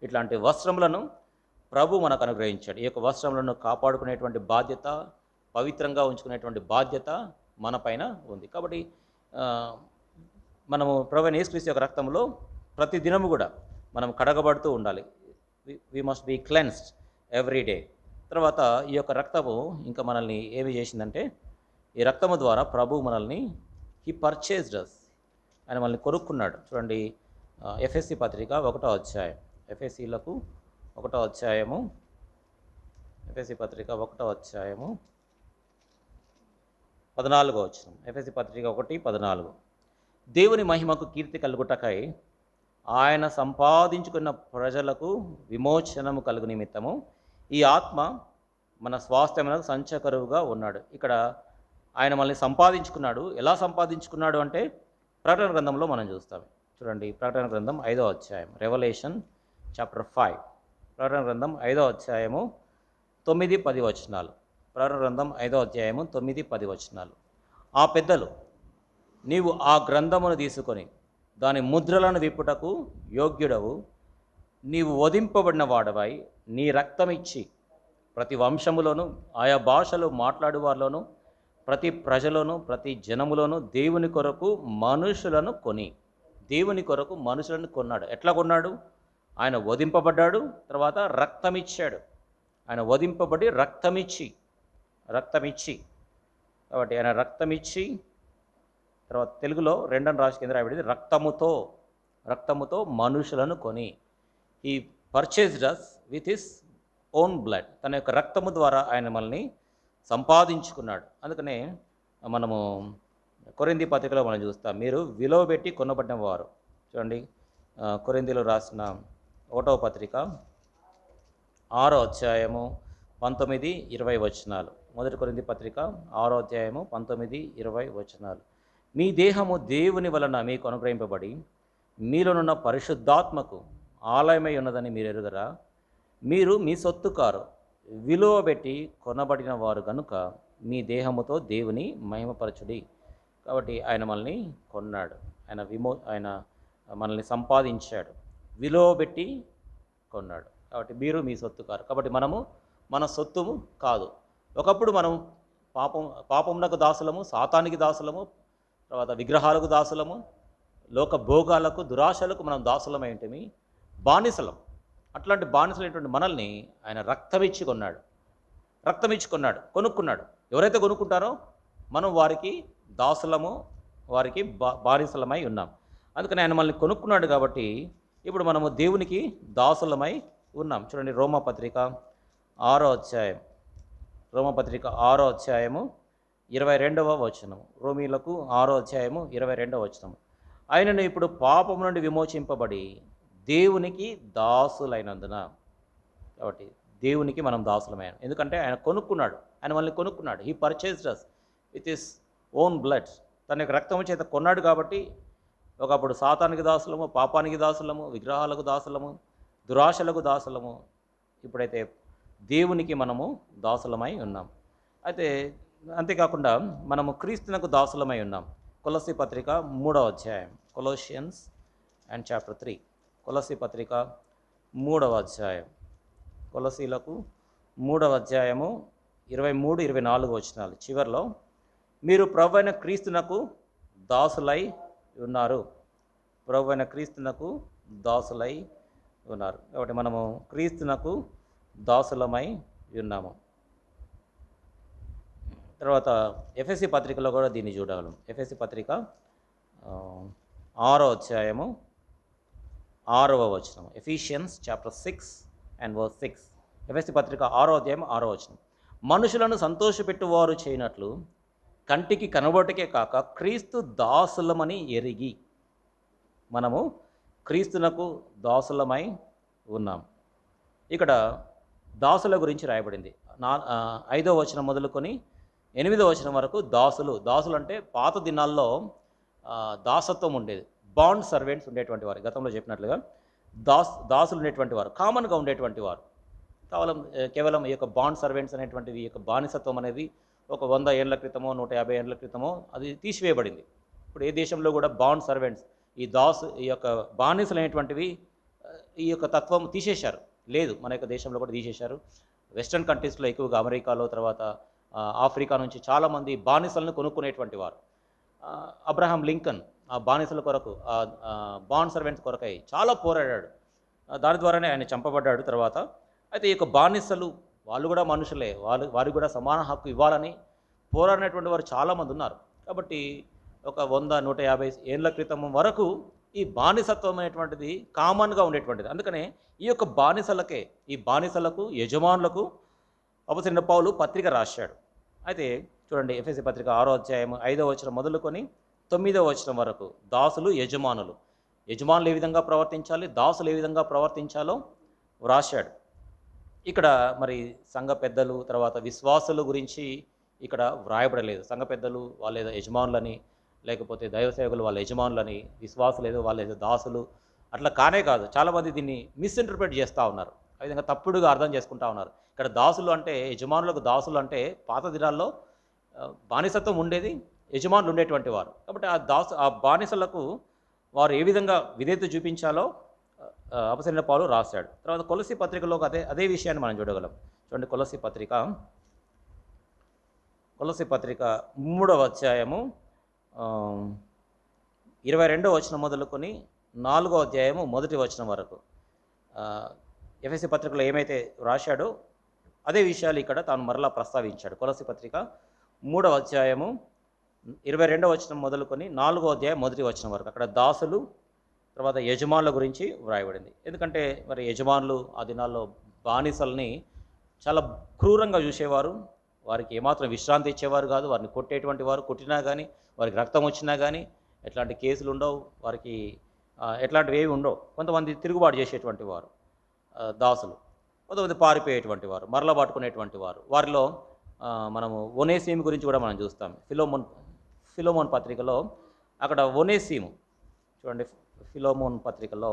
ఇట్లాంటి వస్త్రములను ప్రభు మనకు అనుగ్రహించాడు. ఈ యొక్క వస్త్రములను కాపాడుకునేటువంటి బాధ్యత, పవిత్రంగా ఉంచుకునేటువంటి బాధ్యత మన పైన ఉంది. కాబట్టి మనము ప్రభువైన యేసుక్రీస్తు యొక్క రక్తంలో ప్రతి దినము కూడా మనం కడగబడుతూ ఉండాలి. We must be cleansed every day. తర్వాత ఈ యొక్క రక్తము ఇంకా మనల్ని ఏమి చేసిందంటే, ఈ రక్తము ద్వారా ప్రభు మనల్ని హీ పర్చేస్డ్ అస్, ఆయన మనల్ని కొనుక్కున్నాడు. చూడండి, ఎఫ్ఎస్సి పత్రిక 1వ అధ్యాయం, ఎఫ్ఎస్సీలకు 1వ అధ్యాయము, ఎఫ్ఎస్సి పత్రిక 1వ అధ్యాయము 14వ వచనం. ఎఫ్ఎస్సి పత్రిక 1:14. దేవుని మహిమకు కీర్తి కలుగుటకై ఆయన సంపాదించుకున్న ప్రజలకు విమోచనము కలుగు నిమిత్తము ఈ ఆత్మ మన స్వాస్థ్యమునకు సంచకరువుగా ఉన్నాడు. ఇక్కడ ఆయన మనల్ని సంపాదించుకున్నాడు. ఎలా సంపాదించుకున్నాడు అంటే ప్రకటన గ్రంథంలో మనం చూస్తాం. చూడండి, ప్రకటన గ్రంథం 5వ అధ్యాయం, రెవల్యూషన్ చాప్టర్ 5. ప్రకటన గ్రంథం 5వ అధ్యాయము 9-10 వచనాలు. ప్రకటన గ్రంథం 5వ అధ్యాయము 9-10 వచనాలు. ఆ పెద్దలు, నీవు ఆ గ్రంథమును తీసుకొని దాని ముద్రలను విప్పుటకు యోగ్యుడవు, నీవు వధింపబడిన వాడవై నీ రక్తం ఇచ్చి ప్రతి వంశములోను ఆయా భాషలు మాట్లాడు వారిలోను ప్రతి ప్రజలోను ప్రతి జనములోను దేవుని కొరకు మనుషులను కొని, దేవుని కొరకు మనుషులను కొన్నాడు. ఎట్లా కొన్నాడు? ఆయన వధింపబడ్డాడు, తర్వాత రక్తం ఇచ్చాడు. ఆయన వధింపబడి రక్తమిచ్చి కాబట్టి ఆయన రక్తమిచ్చి, తర్వాత తెలుగులో రెండని రాసి కింద రాయబడింది రక్తముతో మనుషులను కొని. He purchased us with his own blood. తన యొక్క రక్తము ద్వారా ఆయన మనల్ని సంపాదించుకున్నాడు. అందుకనే మనము కొరింథీ పత్రికలో మనం చూస్తాం, మీరు విలువ పెట్టి కొనబడిన వారు. చూడండి, కొరింథీలో రాసిన 1వ పత్రిక 6వ అధ్యాయము 19-20 వచనాలు. 1 కొరింథీ పత్రిక 6వ అధ్యాయము 19-20 వచనాలు. మీ దేహము దేవుని వలన మీకు అనుగ్రహింపబడి మీలోనున్న పరిశుద్ధాత్మకు ఆలయమై ఉన్నదని మీరు ఎరుగరా? మీరు మీ సొత్తు కారు, విలువ పెట్టి కొనబడిన వారు గనుక మీ దేహముతో దేవుని మహిమపరచుడి. కాబట్టి ఆయన మనల్ని కొన్నాడు, ఆయన మనల్ని సంపాదించాడు, విలువ పెట్టి కొన్నాడు. కాబట్టి మీరు మీ సొత్తు కారు. కాబట్టి మనము మన సొత్తు కాదు. ఒకప్పుడు మనం పాపమునకు దాసులము, సాతానికి దాసులము, తర్వాత విగ్రహాలకు దాసులము, లోక భోగాలకు దురాశలకు మనం దాసులమై ఉంటేమి, బానిసలం. అట్లాంటి బానిసలైనటువంటి మనల్ని ఆయన రక్తమిచ్చి కొన్నాడు, కొనుక్కున్నాడు. ఎవరైతే కొనుక్కుంటారో మనం వారికి దాసులము, వారికి బానిసలమై ఉన్నాం. అందుకని ఆయన మనల్ని కొనుక్కున్నాడు. కాబట్టి ఇప్పుడు మనము దేవునికి దాసులమై ఉన్నాం. చూడండి, రోమపత్రిక 6వ అధ్యాయము 22వ వచనం. రోమీలకు 6వ అధ్యాయము 22వ వచనం. ఆయనను ఇప్పుడు పాపము నుండి విమోచింపబడి దేవునికి దాసులైనందున. కాబట్టి దేవునికి మనం దాసులమైన, ఎందుకంటే ఆయన కొనుక్కున్నాడు, ఆయన మనల్ని కొనుక్కున్నాడు. He purchased us with his own blood. తన యొక్క రక్తము చేత కొన్నాడు. కాబట్టి ఒకప్పుడు సాతానికి దాసులము, పాపానికి దాసులము, విగ్రహాలకు దాసులము, దురాశలకు దాసులము. ఇప్పుడైతే దేవునికి మనము దాసులమై ఉన్నాం. అయితే అంతేకాకుండా మనము క్రీస్తునకు దాసులమై ఉన్నాం. కొలస్సీ పత్రిక 3వ అధ్యాయం, కొలోషియన్స్ అండ్ చాప్టర్ 3. కొలస్సీ పత్రిక 3వ అధ్యాయం, కొలసీలకు 3వ అధ్యాయము 23-24 వచనాలు చివరిలో, మీరు ప్రభువైన క్రీస్తునకు దాసులై ఉన్నారు. ప్రభువైన క్రీస్తునకు దాసులై ఉన్నారు. కాబట్టి మనము క్రీస్తునకు దాసులమై ఉన్నాము. తర్వాత ఎఫెసీ పత్రికలో కూడా దీన్ని చూడగలం. ఎఫెసీ పత్రిక 6వ అధ్యాయము 6వ వచనం. Ephesians chapter 6 and verse 6. ఎఫెసీ పత్రిక 6వ అధ్యాయం 6వ వచనం. మనుషులను సంతోషపెట్టువారు చేయనట్లు కంటికి కనబడటకే కాక క్రీస్తు దాసులమని ఎరిగి. మనము క్రీస్తునకు దాసులమై ఉన్నాం. ఇక్కడ దాసుల గురించి రాయబడింది. 5వ వచనం మొదలుకొని 8వ వచనం వరకు దాసులు అంటే పాత దినాల్లో దాసత్వం ఉండేది. బాండ్ సర్వెంట్స్ ఉండేటువంటి వారు, గతంలో చెప్పినట్లుగా దాసులు ఉండేటువంటి వారు, కామన్గా ఉండేటువంటి వారు. కేవలం ఈ యొక్క బాండ్ సర్వెంట్స్ అనేటువంటిది, ఈ యొక్క బానిసత్వం అనేది ఒక 100 ఏళ్ల క్రితమో 150 ఏళ్ల క్రితమో అది తీసివేయబడింది. ఇప్పుడు ఏ దేశంలో కూడా బాండ్ సర్వెంట్స్, ఈ యొక్క బానిసలు అనేటువంటివి, ఈ యొక్క తత్వం తీసేశారు. లేదు, మన యొక్క దేశంలో కూడా తీసేశారు. వెస్ట్రన్ కంట్రీస్లో ఎక్కువగా, అమెరికాలో, తర్వాత ఆఫ్రికా నుంచి చాలామంది బానిసలను కొనుక్కునేటువంటి వారు. అబ్రహాం లింకన్ ఆ బానిసల కొరకు, బాండ్ సర్వెంట్స్ కొరకై చాలా పోరాడాడు. దాని ద్వారానే ఆయన చంపబడ్డాడు తర్వాత. అయితే ఈ యొక్క బానిసలు వాళ్ళు కూడా మనుషులే, వారికి కూడా సమాన హక్కు ఇవ్వాలని పోరాడినటువంటి వారు చాలామంది ఉన్నారు. కాబట్టి ఒక 100-150 ఏళ్ల క్రితం వరకు ఈ బానిసత్వం అనేటువంటిది కామన్గా ఉండేటువంటిది. అందుకనే ఈ యొక్క బానిసలకు యజమానులకు అపొస్తలుడైన పౌలు పత్రిక రాశాడు. అయితే చూడండి, ఎఫెసీ పత్రిక 6వ అధ్యాయం 5వ వచనం మొదలుకొని 9వ వచనం వరకు దాసులు, యజమానులు ఏ విధంగా ప్రవర్తించాలి, దాసులు ఏ విధంగా ప్రవర్తించాలో వ్రాశాడు. ఇక్కడ మరి సంఘ పెద్దలు, తర్వాత విశ్వాసుల గురించి ఇక్కడ వ్రాయబడలేదు. సంఘ పెద్దలు వాళ్ళ ఏదో యజమానులని, లేకపోతే దైవ సేవకులు వాళ్ళ యజమానులని, విశ్వాసులు ఏదో వాళ్ళ ఏదో దాసులు, అట్లా కానే కాదు. చాలామంది దీన్ని మిస్ఇంటర్ప్రిట్ చేస్తూ ఉన్నారు, ఆ విధంగా తప్పుడుగా అర్థం చేసుకుంటూ ఉన్నారు. ఇక్కడ దాసులు అంటే, యజమానులకు దాసులు అంటే పాత దినాల్లో బానిసత్వం ఉండేది, యజమానులు ఉండేటువంటి వారు. కాబట్టి ఆ బానిసలకు వారు ఏ విధంగా విధేయత చూపించాలో అపొస్తలుడైన పౌలు రాశాడు. తర్వాత కొలస్సీ పత్రికలో అదే విషయాన్ని మనం చూడగలం. చూడండి, కొలస్సీ పత్రిక 3వ అధ్యాయము 22వ వచనం మొదలుకొని 4వ అధ్యాయము 1వ వచనం వరకు ఎఫెసీ పత్రికలో ఏమైతే రాశాడో అదే విషయాలు ఇక్కడ తాను మరలా ప్రస్తావించాడు. కొలస్సీ పత్రిక 3వ అధ్యాయము 22వ వచనం మొదలుకొని 4వ అధ్యాయం 1వ వచనం వరకు అక్కడ దాసులు తర్వాత యజమానుల గురించి వ్రాయబడింది. ఎందుకంటే మరి యజమానులు ఆ దినాల్లో బానిసల్ని చాలా క్రూరంగా చూసేవారు. వారికి ఏమాత్రం విశ్రాంతి ఇచ్చేవారు కాదు. వారిని కొట్టేటువంటి వారు, కొట్టినా కానీ వారికి రక్తం వచ్చినా కానీ ఎట్లాంటి కేసులు ఉండవు, వారికి ఎట్లాంటివి ఏవి ఉండవు. కొంతమంది తిరుగుబాటు చేసేటువంటి వారు దాసులు, కొంతమంది పారిపోయేటువంటి వారు, మరల పట్టుకునేటువంటి వారు. వారిలో మనము ఒనేసీము గురించి కూడా మనం చూస్తాం. ఫిలోమోన్ పత్రికలో అక్కడ ఒనేసీము చూడండి, ఫిలోమోన్ పత్రికలో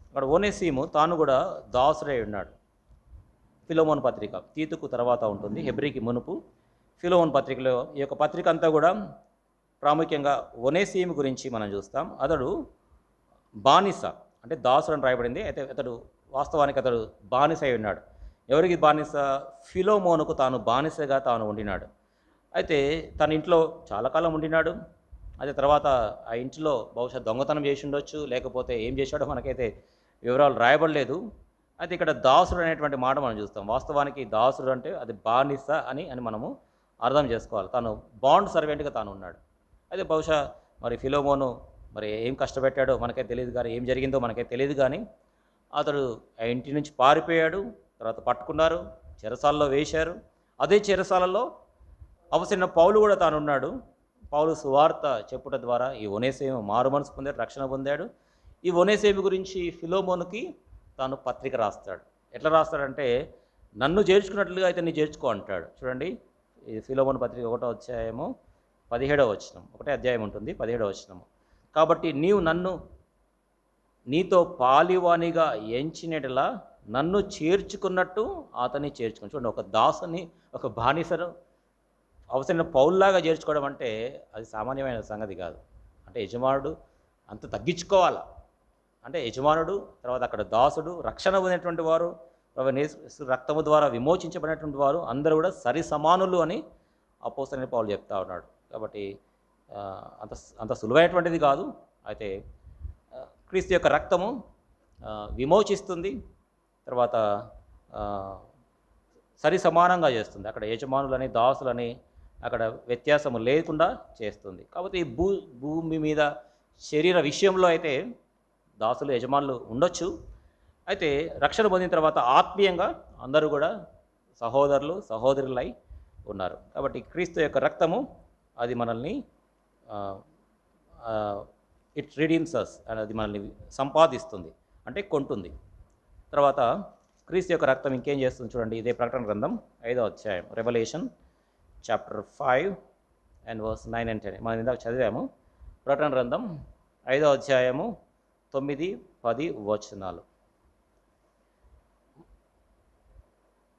అక్కడ ఒనేసీము తాను కూడా దాసుడై ఉన్నాడు. ఫిలోమోన్ పత్రిక తీతుకు తర్వాత ఉంటుంది, హెబ్రీకి మునుపు. ఫిలోమోన్ పత్రికలో ఈ యొక్క పత్రిక అంతా కూడా ప్రాముఖ్యంగా ఒనేసీము గురించి మనం చూస్తాం. అతడు బానిస, అంటే దాసుడు అని రాయబడింది. అయితే అతడు వాస్తవానికి బానిస అయి ఉన్నాడు. ఎవరికి బానిస? ఫిలోమోనుకు తాను బానిసగా తాను ఉండినాడు. అయితే తన ఇంట్లో చాలా కాలం ఉండినాడు. అదే తర్వాత ఆ ఇంట్లో బహుశా దొంగతనం చేసి ఉండొచ్చు, లేకపోతే ఏం చేశాడో మనకైతే వివరాలు రాయబడలేదు. అయితే ఇక్కడ దాసుడు అనేటువంటి మాట మనం చూస్తాం. వాస్తవానికి దాసుడు అంటే అది బానిస అని మనము అర్థం చేసుకోవాలి. తాను బాండ్ సర్వెంట్గా తాను ఉన్నాడు. అయితే బహుశా మరి ఫిలోమోను మరి ఏం కష్టపెట్టాడో మనకైతే తెలియదు, కానీ ఏం జరిగిందో మనకైతే తెలియదు. కానీ అతడు ఆ ఇంటి నుంచి పారిపోయాడు. తర్వాత పట్టుకున్నారు, చెరసాలలో వేశారు. అదే చెరసాలలో అపొస్తలుడైన పౌలు కూడా తాను ఉన్నాడు. పౌలు సువార్త చెప్పుట ద్వారా ఈ ఒనేసీము మారు మనసు పొందాడు, రక్షణ పొందాడు. ఈ ఒనేసీము గురించి ఫిలోమోనుకి తాను పత్రిక రాస్తాడు. ఎట్లా రాస్తాడంటే, నన్ను చేర్చుకున్నట్లుగా అయితే నీ చేర్చుకో అంటాడు. చూడండి, ఈ ఫిలోమోను పత్రిక 1వ అధ్యాయము 17వ వచనం, ఒకటే అధ్యాయం ఉంటుంది, 17వ వచనము. కాబట్టి నీవు నన్ను నీతో పాలివానిగా ఎంచినట్లా నన్ను చేర్చుకున్నట్టు అతన్ని చేర్చుకుని. చూడండి, ఒక దాసుని, ఒక బానిసను అవసరమైన పౌల్లాగా చేర్చుకోవడం అంటే అది సామాన్యమైన సంగతి కాదు. అంటే యజమానుడు అంత తగ్గించుకోవాలా. అంటే యజమానుడు, తర్వాత అక్కడ దాసుడు, రక్షణ పొందినటువంటి వారు, రక్తము ద్వారా విమోచించబడినటువంటి వారు అందరూ కూడా సరి సమానులు అని అపొస్తలుడైన పౌలు చెప్తా ఉన్నాడు. కాబట్టి అంత సులువైనటువంటిది కాదు. అయితే క్రీస్తు యొక్క రక్తము విమోచిస్తుంది, తర్వాత సరి సమానంగా చేస్తుంది. అక్కడ యజమానులని దాసులని అక్కడ వ్యత్యాసము లేకుండా చేస్తుంది. కాబట్టి భూమి మీద శరీర విషయంలో అయితే దాసులు యజమానులు ఉండొచ్చు. అయితే రక్షణ పొందిన తర్వాత ఆత్మీయంగా అందరూ కూడా సహోదరులు సహోదరులై ఉన్నారు. కాబట్టి క్రీస్తు యొక్క రక్తము అది మనల్ని ఇట్ రిడీమ్స్ అస్, అది మనల్ని సంపాదిస్తుంది, అంటే కొంటుంది. తర్వాత క్రీస్తు యొక్క రక్తం ఇంకేం చేస్తుంది చూడండి. ఇదే ప్రకటన గ్రంథం 5వ అధ్యాయం, Revelation chapter 5 and verse 9 and 10 మనం ఇందాక చదివాము. ప్రకటన గ్రంథం 5వ అధ్యాయము 9, 10 వచనాలు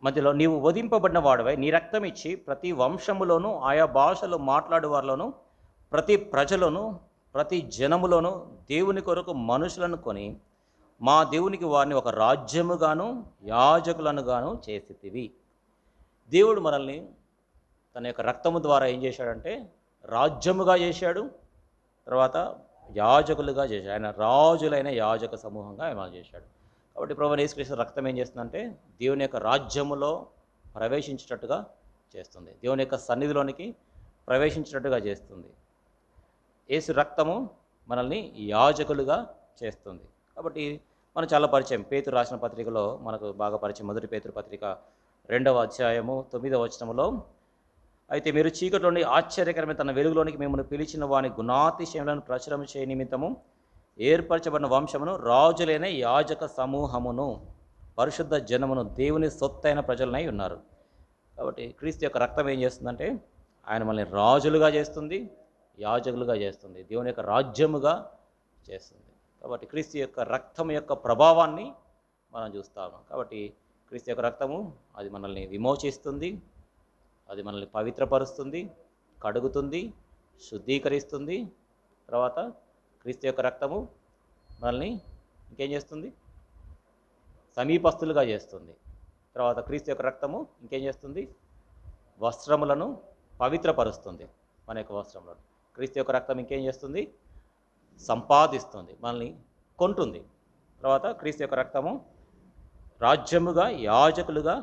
మధ్యలో, నీవు వధింపబడిన వాడవై నీ రక్తం ఇచ్చి ప్రతి వంశములోను ఆయా భాషలు మాట్లాడే వారిలోను ప్రతి ప్రజలను ప్రతి జనములోను దేవుని కొరకు మనుషులను కొని మా దేవునికి వారిని ఒక రాజ్యముగాను యాజకులనుగాను చేసితివి. దేవుడు మనల్ని తన యొక్క రక్తము ద్వారా ఏం చేశాడంటే రాజ్యముగా చేశాడు, తర్వాత యాజకులుగా చేశాడు. ఆయన రాజులైన యాజక సమూహంగా ఆయన చేశాడు. కాబట్టి ప్రభువైన యేసుక్రీస్తు రక్తం ఏం చేస్తుందంటే దేవుని యొక్క రాజ్యములో ప్రవేశించేటట్టుగా చేస్తుంది, దేవుని యొక్క సన్నిధిలోనికి ప్రవేశించేటట్టుగా చేస్తుంది. యేసు రక్తము మనల్ని యాజకులుగా చేస్తుంది. కాబట్టి మనం చాలా పరిచయం, పేతురు రాసిన పత్రికలో మనకు బాగా పరిచయం. మొదటి పేతురు పత్రిక 2వ అధ్యాయము 9వ వచనములో, అయితే మీరు చీకటిలోని ఆశ్చర్యకరమైన తన వెలుగులోనికి మిమ్మల్ని పిలిచిన వాని గుణాతిశయములను ప్రచురం చేయ నిమిత్తము ఏర్పరచబడిన వంశమును, రాజులైన యాజక సమూహమును, పరిశుద్ధ జనమును, దేవుని సొత్తైన ప్రజలనై ఉన్నారు. కాబట్టి క్రీస్తు యొక్క రక్తం ఏం చేస్తుందంటే ఆయన మనల్ని రాజులుగా చేస్తుంది, యాజకులుగా చేస్తుంది, దేవుని యొక్క రాజ్యముగా చేస్తుంది. కాబట్టి క్రీస్తు యొక్క రక్తం యొక్క ప్రభావాన్ని మనం చూస్తాము. కాబట్టి క్రీస్తు యొక్క రక్తము అది మనల్ని విమోచిస్తుంది, అది మనల్ని పవిత్రపరుస్తుంది, కడుగుతుంది, శుద్ధీకరిస్తుంది. తర్వాత క్రీస్తు యొక్క రక్తము మనల్ని ఇంకేం చేస్తుంది? సమీపస్తులుగా చేస్తుంది. తర్వాత క్రీస్తు యొక్క రక్తము ఇంకేం చేస్తుంది? వస్త్రములను పవిత్రపరుస్తుంది. మన యొక్క వస్త్రములను. క్రీస్తు యొక్క రక్తం ఇంకేం చేస్తుంది? సంపాదిస్తుంది, మనల్ని కొంటుంది. తర్వాత క్రీస్తు యొక్క రక్తము రాజ్యముగా, యాజకులుగా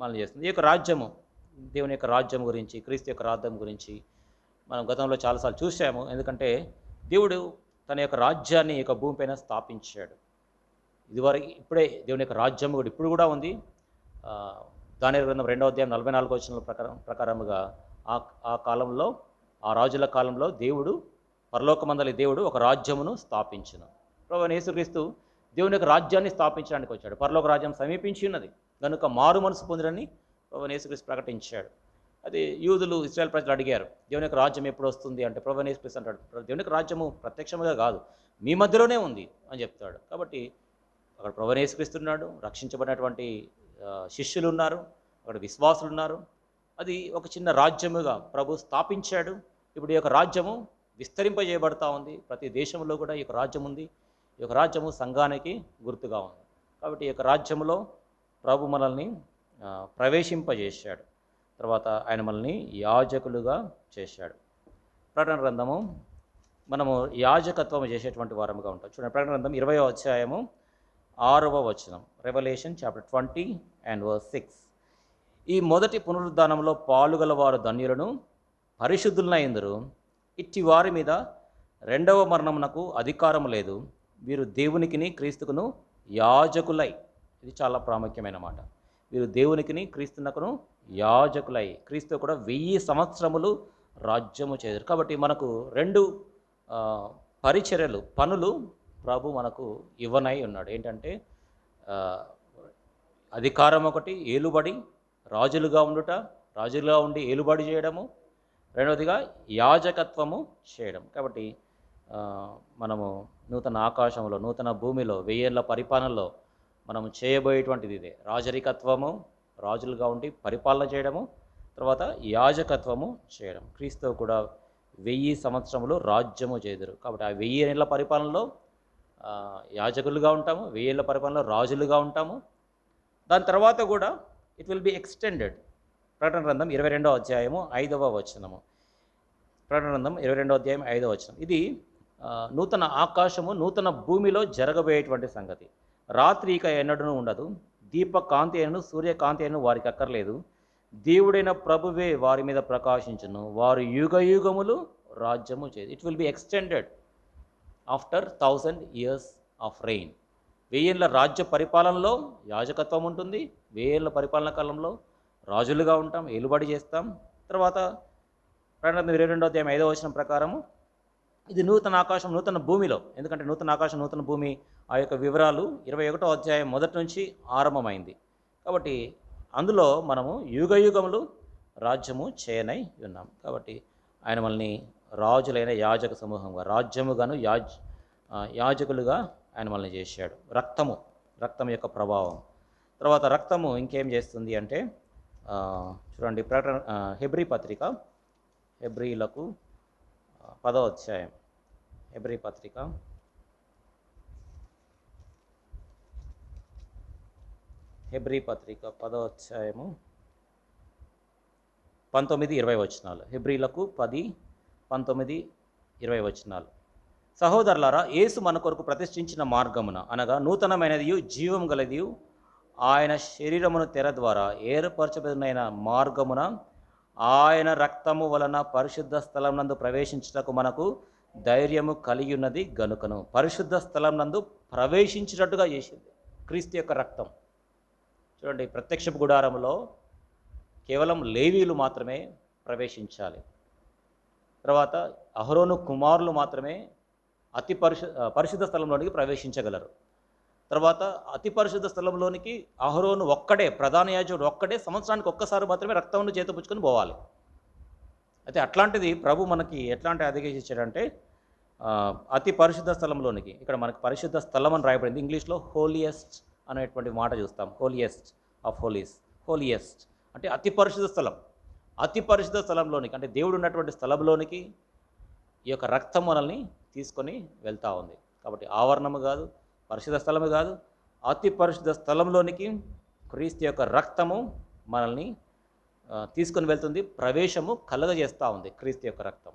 మనల్ని చేస్తుంది. ఈ యొక్క రాజ్యము, దేవుని యొక్క రాజ్యం గురించి, క్రీస్తు యొక్క రాజ్యం గురించి మనం గతంలో చాలాసార్లు చూసాము. ఎందుకంటే దేవుడు తన యొక్క రాజ్యాన్ని ఈ యొక్క భూమిపైన స్థాపించాడు. ఇదివరకు ఇప్పుడే దేవుని యొక్క రాజ్యం కూడా ఇప్పుడు కూడా ఉంది. దానియేలు గ్రంథం 2వ అధ్యాయం 44వ వచనం ప్రకారముగా ఆ కాలంలో, ఆ రాజుల కాలంలో దేవుడు, పరలోకమందలి దేవుడు ఒక రాజ్యమును స్థాపించును. ప్రభువైన యేసుక్రీస్తు దేవుని యొక్క రాజ్యాన్ని స్థాపించడానికి వచ్చాడు. పరలోక రాజ్యం సమీపించి ఉన్నది కనుక మారు మనసు పొందిరని ప్రభువైన యేసుక్రీస్తు ప్రకటించాడు. అది యూదులు, ఇశ్రాయేల్ ప్రజలు అడిగారు, దేవుని యొక్క రాజ్యం ఎప్పుడు వస్తుంది అంటే ప్రభువైన యేసుక్రీస్తు అంటాడు, దేవుని యొక్క రాజ్యము ప్రత్యక్షముగా కాదు, మీ మధ్యలోనే ఉంది అని చెప్తాడు. కాబట్టి అక్కడ ప్రభువైన యేసుక్రీస్తు ఉన్నాడు, రక్షించబడినటువంటి శిష్యులు ఉన్నారు, అక్కడ విశ్వాసులు ఉన్నారు. అది ఒక చిన్న రాజ్యముగా ప్రభు స్థాపించాడు. ఇప్పుడు ఈ యొక్క రాజ్యము విస్తరింపజేయబడతా ఉంది. ప్రతి దేశంలో కూడా ఈ యొక్క రాజ్యం ఉంది. ఈ యొక్క రాజ్యము సంఘానికి గుర్తుగా ఉంది. కాబట్టి ఈ యొక్క రాజ్యములో ప్రభు మనల్ని ప్రవేశింపజేశాడు. తర్వాత ఆయన మనల్ని యాజకులుగా చేశాడు. ప్రకటన గ్రంథము మనము యాజకత్వం చేసేటువంటి వారముగా ఉంటాం. చూడండి, ప్రకటన గ్రంథం 20వ అధ్యాయము 6వ వచనం, రెవల్యూషన్ చాప్టర్ 20:6. ఈ మొదటి పునరుద్ధానంలో పాలుగల వారు ధన్యులను, పరిశుద్ధులైందరు. ఇట్టి వారి మీద రెండవ మరణమునకు అధికారం లేదు. వీరు దేవునికిని క్రీస్తుకును యాజకులై. ఇది చాలా ప్రాముఖ్యమైన మాట. వీరు దేవునికిని క్రీస్తునకును యాజకులై. క్రీస్తు కూడా 1000 సంవత్సరములు రాజ్యము చేశారు. కాబట్టి మనకు 2 పరిచర్యలు, పనులు ప్రభు మనకు ఇవ్వనై ఉన్నాడు. ఏంటంటే అధికారం ఒకటి, ఏలుబడి, రాజులుగా ఉండుట, రాజులుగా ఉండి ఏలుబడి చేయడము. రెండవదిగా యాజకత్వము చేయడం. కాబట్టి మనము నూతన ఆకాశంలో, నూతన భూమిలో, 1000 ఏళ్ల పరిపాలనలో మనము చేయబోయేటువంటిది ఇదే. రాజరికత్వము, రాజులుగా ఉండి పరిపాలన చేయడము, తర్వాత యాజకత్వము చేయడం. క్రీస్తు కూడా 1000 సంవత్సరములు రాజ్యము చేదురు. కాబట్టి ఆ 1000 ఏళ్ల పరిపాలనలో యాజకులుగా ఉంటాము, 1000 ఏళ్ల పరిపాలనలో రాజులుగా ఉంటాము. దాని తర్వాత కూడా ఇట్ విల్ బి ఎక్స్టెండెడ్. ప్రకటన గ్రంథం 22వ అధ్యాయము 5వ వచనము. ప్రకటన గ్రంథం 22వ అధ్యాయం 5వ వచనం. ఇది నూతన ఆకాశము, నూతన భూమిలో జరగబోయేటువంటి సంగతి. రాత్రి ఇక ఎన్నడూ ఉండదు. దీపకాంతి అయినను సూర్యకాంతి అయినను వారికి అక్కర్లేదు. దేవుడైన ప్రభువే వారి మీద ప్రకాశించును. వారు యుగ యుగములు రాజ్యము చేయదు. It will be extended after 1000 years of rain. 1000 ఏళ్ల రాజ్య పరిపాలనలో యాజకత్వం ఉంటుంది. 1000 ఏళ్ల పరిపాలన కాలంలో రాజులుగా ఉంటాం, ఏలుబడి చేస్తాం. తర్వాత 22వ అధ్యాయం 5వ వచనం ప్రకారము ఇది నూతన ఆకాశం, నూతన భూమిలో. ఎందుకంటే నూతన ఆకాశం, నూతన భూమి ఆ యొక్క వివరాలు 21వ అధ్యాయం మొదటి నుంచి ఆరంభమైంది. కాబట్టి అందులో మనము యుగ యుగములు రాజ్యము చేయనై ఉన్నాం. కాబట్టి ఆయన మనల్ని రాజులైన యాజక సమూహంగా, రాజ్యముగాను యాజకులుగా ఆయన మనల్ని చేశాడు. రక్తం యొక్క ప్రభావం. తర్వాత రక్తము ఇంకేం చేస్తుంది అంటే చూడండి, ప్రకటన హెబ్రీ పత్రిక, హెబ్రీలకు 10వ అధ్యాయం, హెబ్రీ పత్రిక 10వ అధ్యాయము 19-20 వచనాలు. హెబ్రీలకు 10, 19, 20 వచనాలు. సహోదరులారా, యేసు మన కొరకు ప్రతిష్ఠించిన మార్గమున, అనగా నూతనమైనదియు జీవం గలదియు ఆయన శరీరమును తెర ద్వారా ఏర్పరచబడిన మార్గమున ఆయన రక్తము వలన పరిశుద్ధ స్థలం నందు ప్రవేశించుటకు మనకు ధైర్యము కలిగి ఉన్నది గనుకను. పరిశుద్ధ స్థలం నందు ప్రవేశించినట్టుగా చేసింది క్రీస్తు యొక్క రక్తం. చూడండి, ప్రత్యక్షపు గుడారంలో కేవలం లేవీలు మాత్రమే ప్రవేశించాలి. తర్వాత అహరోను కుమారులు మాత్రమే అతి పరిశుద్ధ స్థలంలోనికి ప్రవేశించగలరు. తర్వాత అతి పరిశుద్ధ స్థలంలోనికి అహరోను ఒక్కడే, ప్రధాన యాజకుడు ఒక్కడే సంవత్సరానికి ఒక్కసారి మాత్రమే రక్తంను చేతపుచ్చుకొని పోవాలి. అయితే అట్లాంటిది ప్రభు మనకి ఎట్లాంటి అధికారం ఇచ్చాడంటే అతి పరిశుద్ధ స్థలంలోనికి, ఇక్కడ మనకి పరిశుద్ధ స్థలం అని రాయబడింది. ఇంగ్లీష్లో హోలియెస్ట్ అనేటువంటి మాట చూస్తాం. హోలియెస్ట్ ఆఫ్ హోలీస్, హోలియెస్ట్ అంటే అతి పరిశుద్ధ స్థలం. అతి పరిశుద్ధ స్థలంలోనికి అంటే దేవుడు ఉన్నటువంటి స్థలంలోనికి ఈ యొక్క రక్తం మనల్ని తీసుకొని వెళ్తూ ఉంది. కాబట్టి ఆవరణము కాదు, పరిశుద్ధ స్థలము కాదు, అతి పరిశుద్ధ స్థలంలోనికి క్రీస్తు యొక్క రక్తము మనల్ని తీసుకొని వెళ్తుంది, ప్రవేశము కలగజేస్తూ ఉంది క్రీస్తు యొక్క రక్తం.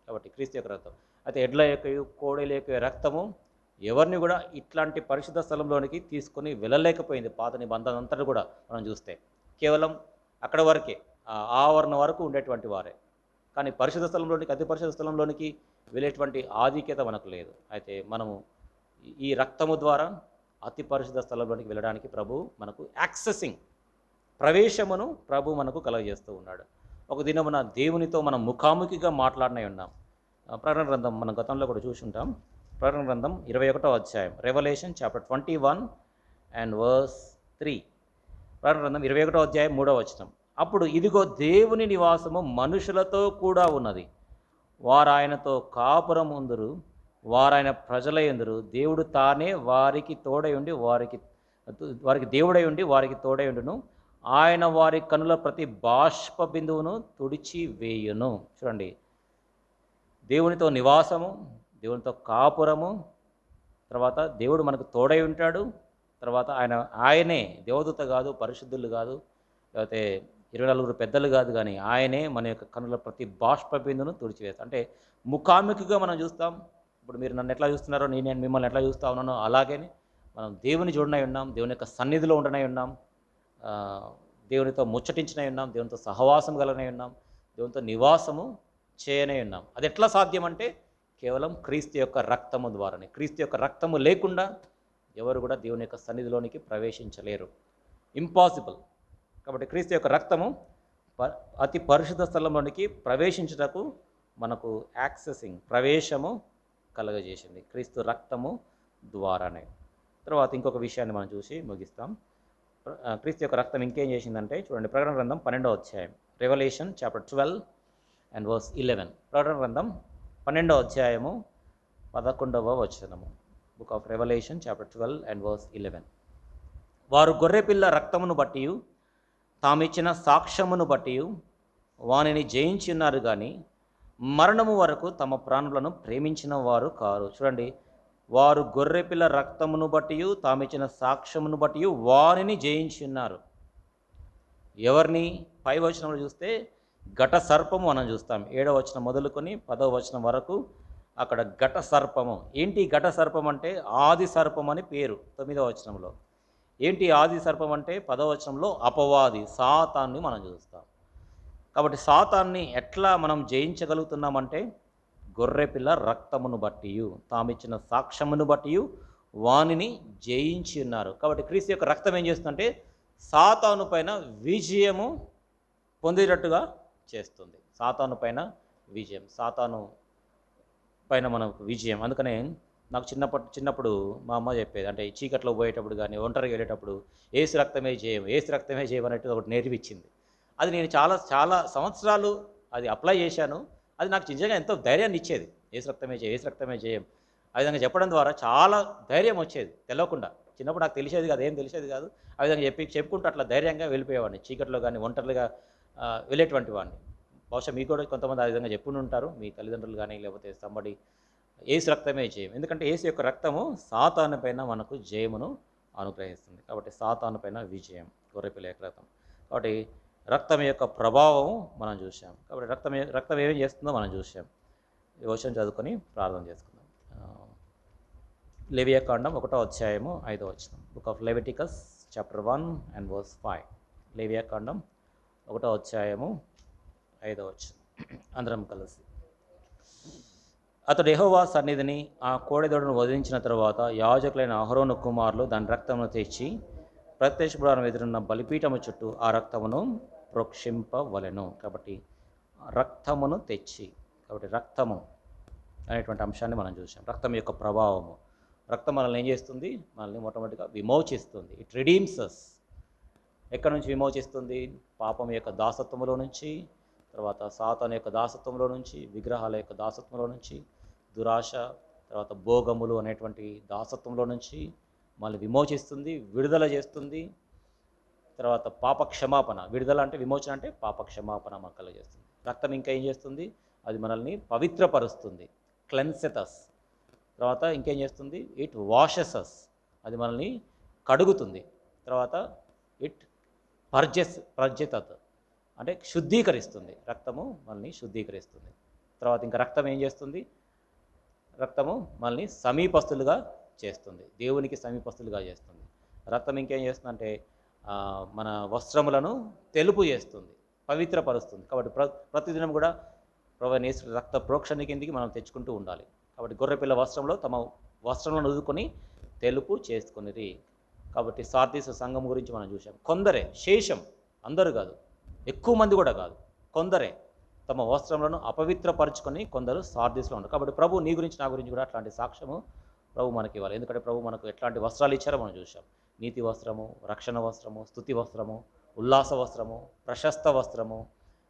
కాబట్టి క్రీస్తు యొక్క రక్తం అయితే ఎడ్ల యొక్క కోడెల యొక్క రక్తము ఎవరిని కూడా ఇట్లాంటి పరిశుద్ధ స్థలంలోనికి తీసుకొని వెళ్ళలేకపోయింది. పాత నిబంధన అంతటా కూడా మనం చూస్తే కేవలం అక్కడ వరకే, ఆవరణ వరకు ఉండేటువంటి వారే. కానీ పరిశుద్ధ స్థలంలోనికి, అతి పరిశుద్ధ స్థలంలోనికి వెళ్ళేటువంటి ఆధిక్యత మనకు లేదు. అయితే మనము ఈ రక్తము ద్వారా అతి పరిశుద్ధ స్థలంలోనికి వెళ్ళడానికి ప్రభు మనకు యాక్సెసింగ్, ప్రవేశమును ప్రభు మనకు కలుగజేస్తూ ఉన్నాడు. ఒక దినమున దేవునితో మనం ముఖాముఖిగా మాట్లాడినై ఉన్నాం. ప్రకటన గ్రంథం మనం గతంలో కూడా చూసి ఉంటాం. ప్రకటన గ్రంథం 21వ అధ్యాయం, రెవల్యూషన్ చాప్టర్ 21 and verse 3. ప్రకటన గ్రంథం 21వ అధ్యాయం 3వ వచనం. అప్పుడు ఇదిగో దేవుని నివాసము మనుషులతో కూడా ఉన్నది, వారాయనతో కాపురం ఉందురు, వారాయన ప్రజలయందురు, దేవుడు తానే వారికి తోడై ఉండి వారికి దేవుడై ఉండి వారికి తోడై ఉండును, ఆయన వారి కనుల ప్రతి బాష్ప బిందువును తుడిచి వేయును. చూడండి, దేవునితో నివాసము, దేవునితో కాపురము, తర్వాత దేవుడు మనకు తోడై ఉంటాడు, తర్వాత ఆయనే దేవదూత కాదు, పరిశుద్ధులు కాదు, లేకపోతే 24 పెద్దలు కాదు, కానీ ఆయనే మన యొక్క కనుల ప్రతి బాష్ప బిందును తుడిచివేస్తాడు. అంటే ముఖాముఖిగా మనం చూస్తాం. ఇప్పుడు మీరు నన్ను ఎట్లా చూస్తున్నారో, నేను మిమ్మల్ని ఎట్లా చూస్తా ఉన్నానో అలాగే మనం దేవుని చూడనై ఉన్నాం, దేవుని యొక్క సన్నిధిలో ఉండనై ఉన్నాం, దేవునితో ముచ్చటించినై ఉన్నాం, దేవునితో సహవాసం కలనై ఉన్నాం, దేవునితో నివాసము చేయనై ఉన్నాం. అది ఎట్లా సాధ్యం అంటే కేవలం క్రీస్తు యొక్క రక్తము ద్వారానే. క్రీస్తు యొక్క రక్తము లేకుండా ఎవరు కూడా దేవుని యొక్క సన్నిధిలోనికి ప్రవేశించలేరు, ఇంపాసిబుల్. కాబట్టి క్రీస్తు యొక్క రక్తము అతి పరిశుద్ధ స్థలంలోనికి ప్రవేశించుటకు మనకు యాక్సెసింగ్, ప్రవేశము కలగజేసింది క్రీస్తు రక్తము ద్వారానే. తర్వాత ఇంకొక విషయాన్ని మనం చూసి ముగిస్తాం. క్రీస్తు యొక్క రక్తం ఇంకేం చేసిందంటే చూడండి, ప్రకటన గ్రంథం 12వ అధ్యాయం, రెవల్యూషన్ చాప్టర్ 12 and verse 11. ప్రకటన గ్రంథం 12వ అధ్యాయము 11వ వచనము, book of Revelation chapter 12 and verse 11. వారు గొర్రెపిల్ల రక్తమును బట్టి తామిచ్చిన సాక్ష్యమును బట్టి వానిని జయించి ఉన్నారు, కానీ మరణము వరకు తమ ప్రాణులను ప్రేమించిన వారు కారు. చూడండి, వారు గొర్రెపిల్ల రక్తమును బట్టి తామిచ్చిన సాక్ష్యమును బట్టి వానిని జయించి ఉన్నారు. ఎవరిని? పై వచనంలో చూస్తే ఘట సర్పము మనం చూస్తాం. 7వ వచనం మొదలుకొని 10వ వచనం వరకు అక్కడ ఘట సర్పము. ఏంటి ఘట సర్పం అంటే? ఆది సర్పం అని పేరు 9వ వచనంలో. ఏంటి ఆది సర్పం అంటే? 10వ వచనంలో అపవాది, సాతాన్ని మనం చూస్తాం. కాబట్టి సాతాన్ని ఎట్లా మనం జయించగలుగుతున్నామంటే గొర్రెపిల్ల రక్తమును బట్టి, తామిచ్చిన సాక్ష్యమును బట్టి వానిని జయించి ఉన్నారు. కాబట్టి క్రీస్తు యొక్క రక్తం ఏం చేస్తుందంటే సాతాను పైన విజయము పొందేటట్టుగా చేస్తుంది. సాతాను పైన విజయం, సాతాను పైన మనకు విజయం. అందుకనే నాకు చిన్నప్పుడు మా అమ్మ చెప్పేది, అంటే చీకట్లో పోయేటప్పుడు కానీ ఒంటరిగా వెళ్ళేటప్పుడు ఏసు రక్తమే జయం, ఏసు రక్తమే జయం అనేట్టు ఒకటి నేర్పించింది. అది నేను చాలా సంవత్సరాలు అది అప్లై చేశాను. అది నాకు నిజంగా ఎంతో ధైర్యాన్ని ఇచ్చేది. ఏసు రక్తమే జయం, ఏసు రక్తమే జయం ఆ విధంగా చెప్పడం ద్వారా చాలా ధైర్యం వచ్చేది. తెలియకుండా చిన్నప్పుడు నాకు తెలిసేది కాదు, ఏం తెలిసేది కాదు. ఆ విధంగా చెప్పుకుంటూ అట్లా ధైర్యంగా వెళ్ళిపోయేవాడిని, చీకట్లో కానీ ఒంటరిగా వెళ్ళేటువంటి వాడిని. బహుశా మీకు కూడా కొంతమంది ఆ విధంగా చెప్పుకుని ఉంటారు, మీ తల్లిదండ్రులు కానీ లేకపోతే సంబడి. ఏసు రక్తమే జయం, ఎందుకంటే ఏసు యొక్క రక్తము సాతాను పైన మనకు జయమును అనుగ్రహిస్తుంది. కాబట్టి సాతాను పైన విజయం గొర్రెపిల్ల యొక్క రక్తం. కాబట్టి రక్తం యొక్క ప్రభావం మనం చూసాం. కాబట్టి రక్తం ఏమేం చేస్తుందో మనం చూసాం. ఈ వచనం చదువుకొని ప్రార్థన చేసుకుందాం. లేవియాకాండం 1వ అధ్యాయము 5వ వచనం, book of Leviticus chapter 1 and verse 5. లేవియాకాండం 1వ అధ్యాయము 5వ వచనం అందరం కలిసి. అతడు యెహోవా సన్నిధిని ఆ కోడెదూడను వధించిన తర్వాత యాజకులైన అహరోను కుమారులు దాని రక్తమును తెచ్చి ప్రత్యక్ష గుడారం ఎదురున్న బలిపీఠము చుట్టూ ఆ రక్తమును ప్రోక్షింపవలెను. కాబట్టి రక్తమును తెచ్చి, కాబట్టి రక్తము అనేటువంటి అంశాన్ని మనం చూసాం. రక్తం యొక్క ప్రభావము. రక్తం మనల్ని ఏం చేస్తుంది? మనల్ని మొట్టమొదటిగా విమోచిస్తుంది. ఇట్ రిడీమ్స్ అస్. ఎక్కడి నుంచి విమోచిస్తుంది? పాపం యొక్క దాసత్వంలో నుంచి, తర్వాత సాతాను యొక్క దాసత్వంలో నుంచి, విగ్రహాల యొక్క దాసత్వంలో నుంచి, దురాశ, తర్వాత భోగములు అనేటువంటి దాసత్వంలో నుంచి మళ్ళీ విమోచిస్తుంది, విడుదల చేస్తుంది. తర్వాత పాప క్షమాపణ. విడుదల అంటే, విమోచన అంటే పాప క్షమాపణ మనకు కలుగజేస్తుంది. రక్తం ఇంకా ఏం చేస్తుంది? అది మనల్ని పవిత్రపరుస్తుంది, క్లెన్సెతస్. తర్వాత ఇంకేం చేస్తుంది? ఇట్ వాషెస్ అస్, అది మనల్ని కడుగుతుంది. తర్వాత ఇట్ పర్జెతత్, అంటే శుద్ధీకరిస్తుంది. రక్తము మనల్ని శుద్ధీకరిస్తుంది. తర్వాత ఇంకా రక్తం ఏం చేస్తుంది? రక్తము మనల్ని సమీపస్తులుగా చేస్తుంది, దేవునికి సమీపస్తులుగా చేస్తుంది. రక్తం ఇంకేం చేస్తుందంటే మన వస్త్రములను తెలుపు చేస్తుంది, పవిత్రపరుస్తుంది. కాబట్టి ప్రతిదినం కూడా ప్రభువైన యేసు రక్త ప్రోక్షణ కిందికి మనం తెచ్చుకుంటూ ఉండాలి. కాబట్టి గొర్రెపిల్ల వస్త్రంలో తమ వస్త్రములను ఉదుకొని తెలుపు చేసుకునిరి. కాబట్టి సార్దీసు సంఘం గురించి మనం చూసాం. కొందరే, శేషం, అందరూ కాదు, ఎక్కువ మంది కూడా కాదు, కొందరే తమ వస్త్రములను అపవిత్రపరుచుకొని కొందరు సార్దీసులో ఉన్నారు. కాబట్టి ప్రభు నీ గురించి నా గురించి కూడా అట్లాంటి సాక్ష్యము ప్రభు మనకి ఇవ్వాలి. ఎందుకంటే ప్రభు మనకు ఎట్లాంటి వస్త్రాలు ఇచ్చారో మనం చూసాం. నీతి వస్త్రము, రక్షణ వస్త్రము, స్తుతి వస్త్రము, ఉల్లాస వస్త్రము, ప్రశస్త వస్త్రము,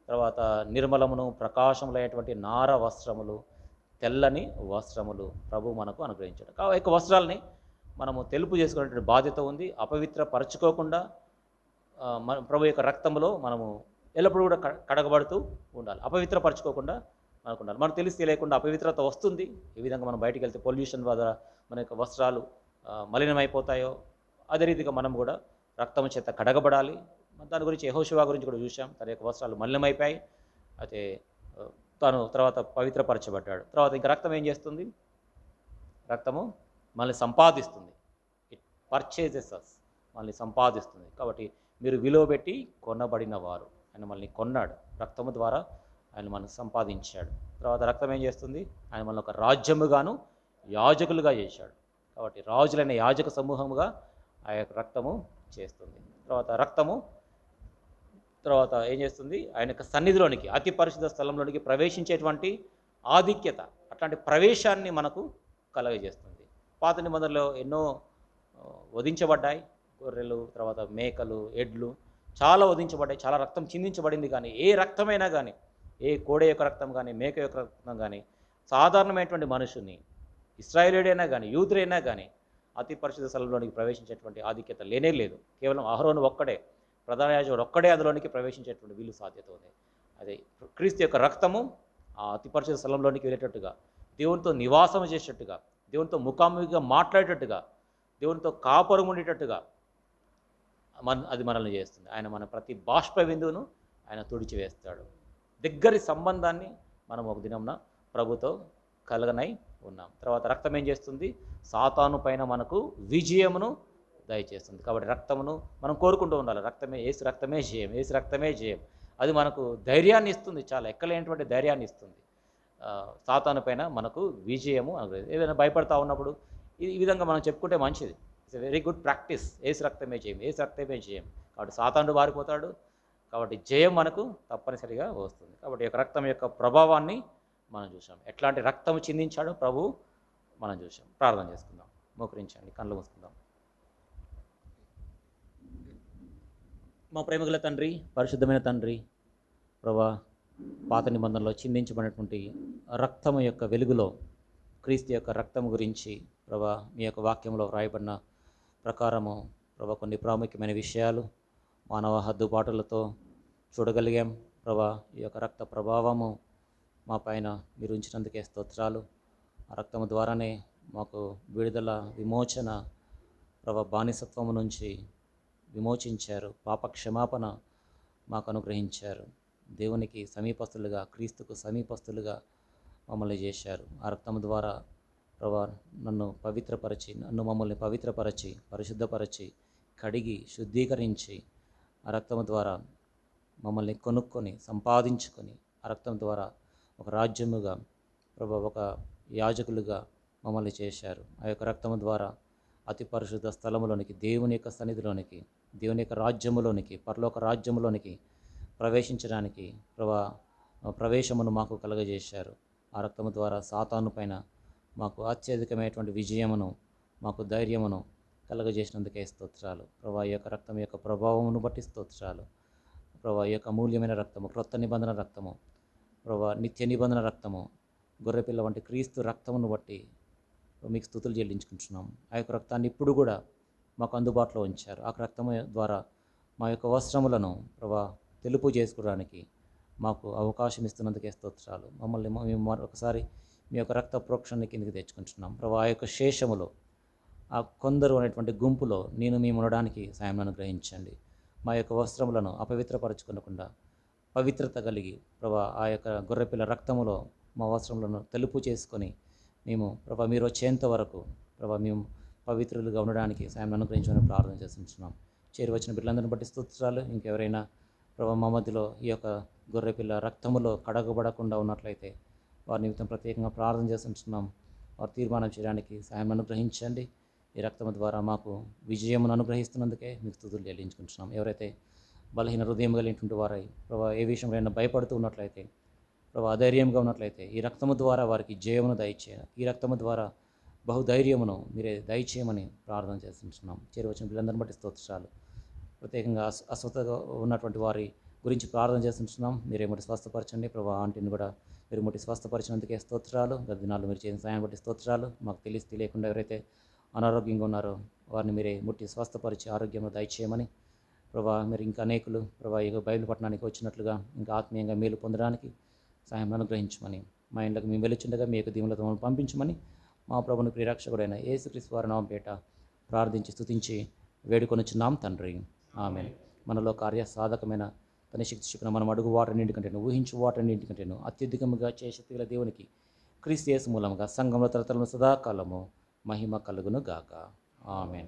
తర్వాత నిర్మలమును ప్రకాశములైనటువంటి నార వస్త్రములు, తెల్లని వస్త్రములు ప్రభు మనకు అనుగ్రహించాడు. ఆ యొక్క వస్త్రాలని మనము తెలుపు చేసుకునేటువంటి బాధ్యత ఉంది. అపవిత్రపరచుకోకుండా మన ప్రభు యొక్క రక్తంలో మనము ఎల్లప్పుడూ కూడా కడగబడుతూ ఉండాలి. అపవిత్రపరచుకోకుండా మనకు ఉండాలి. మనకు తెలిసి తెలియకుండా అపవిత్రత వస్తుంది. ఈ విధంగా మనం బయటికి వెళ్తే పొల్యూషన్ వల్ల మన యొక్క వస్త్రాలు మలినమైపోతాయో, అదే రీతిగా మనం కూడా రక్తం చేత కడగబడాలి. దాని గురించి యెహోషువ గురించి కూడా చూసాం. తన యొక్క వస్త్రాలు మలినమైపోయాయి, అయితే తాను తర్వాత పవిత్రపరచబడ్డాడు. తర్వాత ఇంకా రక్తం ఏం చేస్తుంది? రక్తము మనల్ని సంపాదిస్తుంది. ఇట్ పర్చేజెస్ అస్, మనల్ని సంపాదిస్తుంది. కాబట్టి మీరు విలువ పెట్టి కొనబడిన వారు, ఆయన మనల్ని కొన్నాడు, రక్తము ద్వారా ఆయన మనల్ని సంపాదించాడు. తర్వాత రక్తం ఏం చేస్తుంది? ఆయన మనల్ని ఒక రాజ్యముగాను యాజకులుగా చేశాడు. కాబట్టి రాజులైన యాజక సమూహముగా ఆ యొక్క రక్తము చేస్తుంది. తర్వాత ఏం చేస్తుంది? ఆయన యొక్క సన్నిధిలోనికి, అతి పరిశుద్ధ స్థలంలోనికి ప్రవేశించేటువంటి ఆధిక్యత, అట్లాంటి ప్రవేశాన్ని మనకు కలగజేస్తుంది. పాత నిబంధనలో ఎన్నో వధించబడ్డాయి, గొర్రెలు, తర్వాత మేకలు, ఎడ్లు చాలా వధించబడ్డాయి, చాలా రక్తం చిందించబడింది. కానీ ఏ రక్తమైనా కానీ, ఏ కోడె యొక్క రక్తం కానీ, మేక యొక్క రక్తం కానీ, సాధారణమైనటువంటి మనుషుని, ఇశ్రాయేలీయుడైనా కానీ, యూదుడైనా కానీ అతి పరిశుద్ధ స్థలంలోనికి ప్రవేశించేటువంటి ఆధిక్యత లేనే లేదు. కేవలం అహరోను ఒక్కడే, ప్రధాన యాజకుడు ఒక్కడే అందులోనికి ప్రవేశించేటువంటి వీలు సాధ్యత ఉంది. అదే క్రీస్తు యొక్క రక్తము ఆ అతి పరిశుద్ధ స్థలంలోనికి వెళ్ళేటట్టుగా, దేవునితో నివాసం చేసేటట్టుగా, దేవునితో ముఖాముఖిగా మాట్లాడేటట్టుగా, దేవునితో కాపురం ఉండేటట్టుగా అది మనల్ని చేస్తుంది. ఆయన మన ప్రతి బాష్ప బిందువును ఆయన తుడిచివేస్తాడు. దగ్గరి సంబంధాన్ని మనం ఒక దినంన ప్రభుతో కలగనై ఉన్నాం. తర్వాత రక్తం ఏం చేస్తుంది? సాతాను పైన మనకు విజయమును దయచేస్తుంది. కాబట్టి రక్తమును మనం కోరుకుంటూ ఉండాలి. ఏసు రక్తమే జయం, ఏసు రక్తమే జయం. అది మనకు ధైర్యాన్ని ఇస్తుంది, చాలా ఎక్కలేనటువంటి ధైర్యాన్ని ఇస్తుంది. సాతాను పైన మనకు విజయము అనుగ్రహిస్తుంది. ఏదైనా భయపడతా ఉన్నప్పుడు ఈ విధంగా మనం చెప్పుకుంటే మంచిది. It's a very good practice. ఏసు రక్తమే జయం, ఏసు రక్తమే జయం. కాబట్టి సాతానుడు వారిపోతాడు, కాబట్టి జయం మనకు తప్పనిసరిగా వస్తుంది. కాబట్టి యొక్క రక్తం యొక్క ప్రభావాన్ని మనం చూసాం. ఎట్లాంటి రక్తం చిందించాడో ప్రభు మనం చూసాం. ప్రార్థన చేసుకుందాం, మోకరించండి, కళ్ళు మూసుకుందాం. మా ప్రేమగల తండ్రి, పరిశుద్ధమైన తండ్రి, ప్రభా, పాత నిబంధనలో చిందించబడినటువంటి రక్తము యొక్క వెలుగులో క్రీస్తు యొక్క రక్తం గురించి ప్రభా మీ యొక్క వాక్యంలో వ్రాయబడిన ప్రకారము ప్రభా కొన్ని ప్రాముఖ్యమైన విషయాలు మానవ హద్దుబాటులతో చూడగలిగాం. ప్రభా ఈ యొక్క రక్త ప్రభావము మా పైన మీరు ఉంచినందుకే స్తోత్రాలు. ఆ రక్తము ద్వారానే మాకు విడుదల, విమోచన, ప్రభా బానిసత్వము నుంచి విమోచించారు, పాప క్షమాపణ మాకు అనుగ్రహించారు, దేవునికి సమీపస్తులుగా, క్రీస్తుకు సమీపస్తులుగా మమ్మల్ని చేశారు. ఆ రక్తము ద్వారా ప్రభా మమ్మల్ని పవిత్రపరచి, పరిశుద్ధపరచి, కడిగి, శుద్ధీకరించి, ఆ రక్తము ద్వారా మమ్మల్ని కొనుక్కొని, సంపాదించుకొని, ఆ రక్తం ద్వారా ఒక రాజ్యముగా ప్రభా, ఒక యాజకులుగా మమ్మల్ని చేశారు. ఆ యొక్క రక్తము ద్వారా అతి పరిశుద్ధ స్థలములోనికి, దేవుని యొక్క సన్నిధిలోనికి, దేవుని యొక్క రాజ్యములోనికి, పరలోక రాజ్యములోనికి ప్రవేశించడానికి ప్రభా ప్రవేశమును మాకు కలగజేశారు. ఆ రక్తము ద్వారా సాతాను పైన మాకు అత్యధికమైనటువంటి విజయమును, మాకు ధైర్యమును కలగజేసినందుకే స్తోత్రాలు. ప్రభా ఈ యొక్క రక్తం యొక్క ప్రభావమును బట్టి స్తోత్రాలు. ప్రభా ఈ యొక్క అమూల్యమైన రక్తము, క్రొత్త నిబంధన రక్తము, ప్రభా నిత్య నిబంధన రక్తము, గొర్రెపిల్ల వంటి క్రీస్తు రక్తమును బట్టి మీకు స్తుతులు చెల్లించుకుంటున్నాం. ఆ యొక్క రక్తాన్ని ఇప్పుడు కూడా మాకు అందుబాటులో ఉంచారు. ఆ రక్తము ద్వారా మా యొక్క వస్త్రములను ప్రభా తెలుపు చేసుకోవడానికి మాకు అవకాశం ఇస్తున్నందుకే స్తోత్రాలు. మేము మరొకసారి మీ యొక్క రక్త ప్రోక్షణని కిందకి తెచ్చుకుంటున్నాం ప్రభా. ఆ యొక్క శేషములో ఆ కొందరు అనేటువంటి గుంపులో మేము ఉండడానికి సాయం అనుగ్రహించండి. మా యొక్క వస్త్రములను అపవిత్రపరచుకోకుండా పవిత్రత కలిగి ప్రభా ఆ యొక్క గొర్రెపిల్ల రక్తములో మా వస్త్రములను తెలుపు చేసుకొని మేము ప్రభా మీరు వచ్చేంత వరకు ప్రభా మేము పవిత్రులుగా ఉండడానికి సాయం అనుగ్రహించమని ప్రార్థన చేస్తున్నాం. చేరి వచ్చిన బిడ్డలందరిని బట్టి స్తోత్రాలు. ఇంకెవరైనా ప్రభా మా మధ్యలో ఈ యొక్క గొర్రెపిల్ల రక్తములో కడగబడకుండా ఉన్నట్లయితే వారి నిమిత్తం ప్రత్యేకంగా ప్రార్థన చేస్తున్నాం. వారు తీర్మానం చేయడానికి సాయం అనుగ్రహించండి. ఈ రక్తము ద్వారా మాకు విజయమును అనుగ్రహిస్తున్నందుకే మీకు స్తుతులు చెల్లించుకుంటున్నాం. ఎవరైతే బలహీన హృదయం కలిగినటువంటి వారై ప్రభా ఏ విషయంలో భయపడుతూ ఉన్నట్లయితే ప్రభా అధైర్యంగా ఉన్నట్లయితే ఈ రక్తము ద్వారా వారికి జయమును దయచేయాలి. ఈ రక్తము ద్వారా బహుధైర్యమును మీరే దయచేయమని ప్రార్థన చేస్తున్నాం. చేరువచ్చిన పిల్లలందరిని బట్టి స్తోత్రాలు. ప్రత్యేకంగా అస్వస్థగా ఉన్నటువంటి వారి గురించి ప్రార్థన చేస్తున్నాం. మీరే ముట్టి స్వస్థపరచండి ప్రభా. ఆంటీని కూడా మీరు ముట్టి స్వస్థపరిచినందుకే స్తోత్రాలు. గత దినాలు మీరు చేసిన సాయం బట్టి స్తోత్రాలు. మాకు తెలియకుండా ఎవరైతే అనారోగ్యంగా ఉన్నారో వారిని మీరే ముట్టి స్వస్థపరిచి ఆరోగ్యంలో దయచేయమని ప్రభా. మీరు ఇంకా అనేకులు ప్రభా ఇక బయలు పట్టణానికి వచ్చినట్లుగా ఇంకా ఆత్మీయంగా మేలు పొందడానికి సాయం అనుగ్రహించమని మా ఇంట్లోకి మేము వెలుచుండగా మీ యొక్క దీవులతో మమ్మల్ని పంపించమని మా ప్రభుని ప్రియరక్షకుడైన యేసుక్రీస్తు వారి నామం పేట ప్రార్థించి స్తుతించి వేడుకొనుచున్నాం తండ్రి. ఆమేన్. మనలో కార్యసాధకమైన తన శక్తి చొప్పున మనం అడుగు వాటన్నింటికంటేను ఊహించు వాటన్నింటికంటేను అత్యధికముగా శక్తి గల దేవునికి క్రీస్తు యేసు మూలముగా సంఘంలో తరతరము సదాకాలము మహిమ కలుగును గాక. ఆమేన్.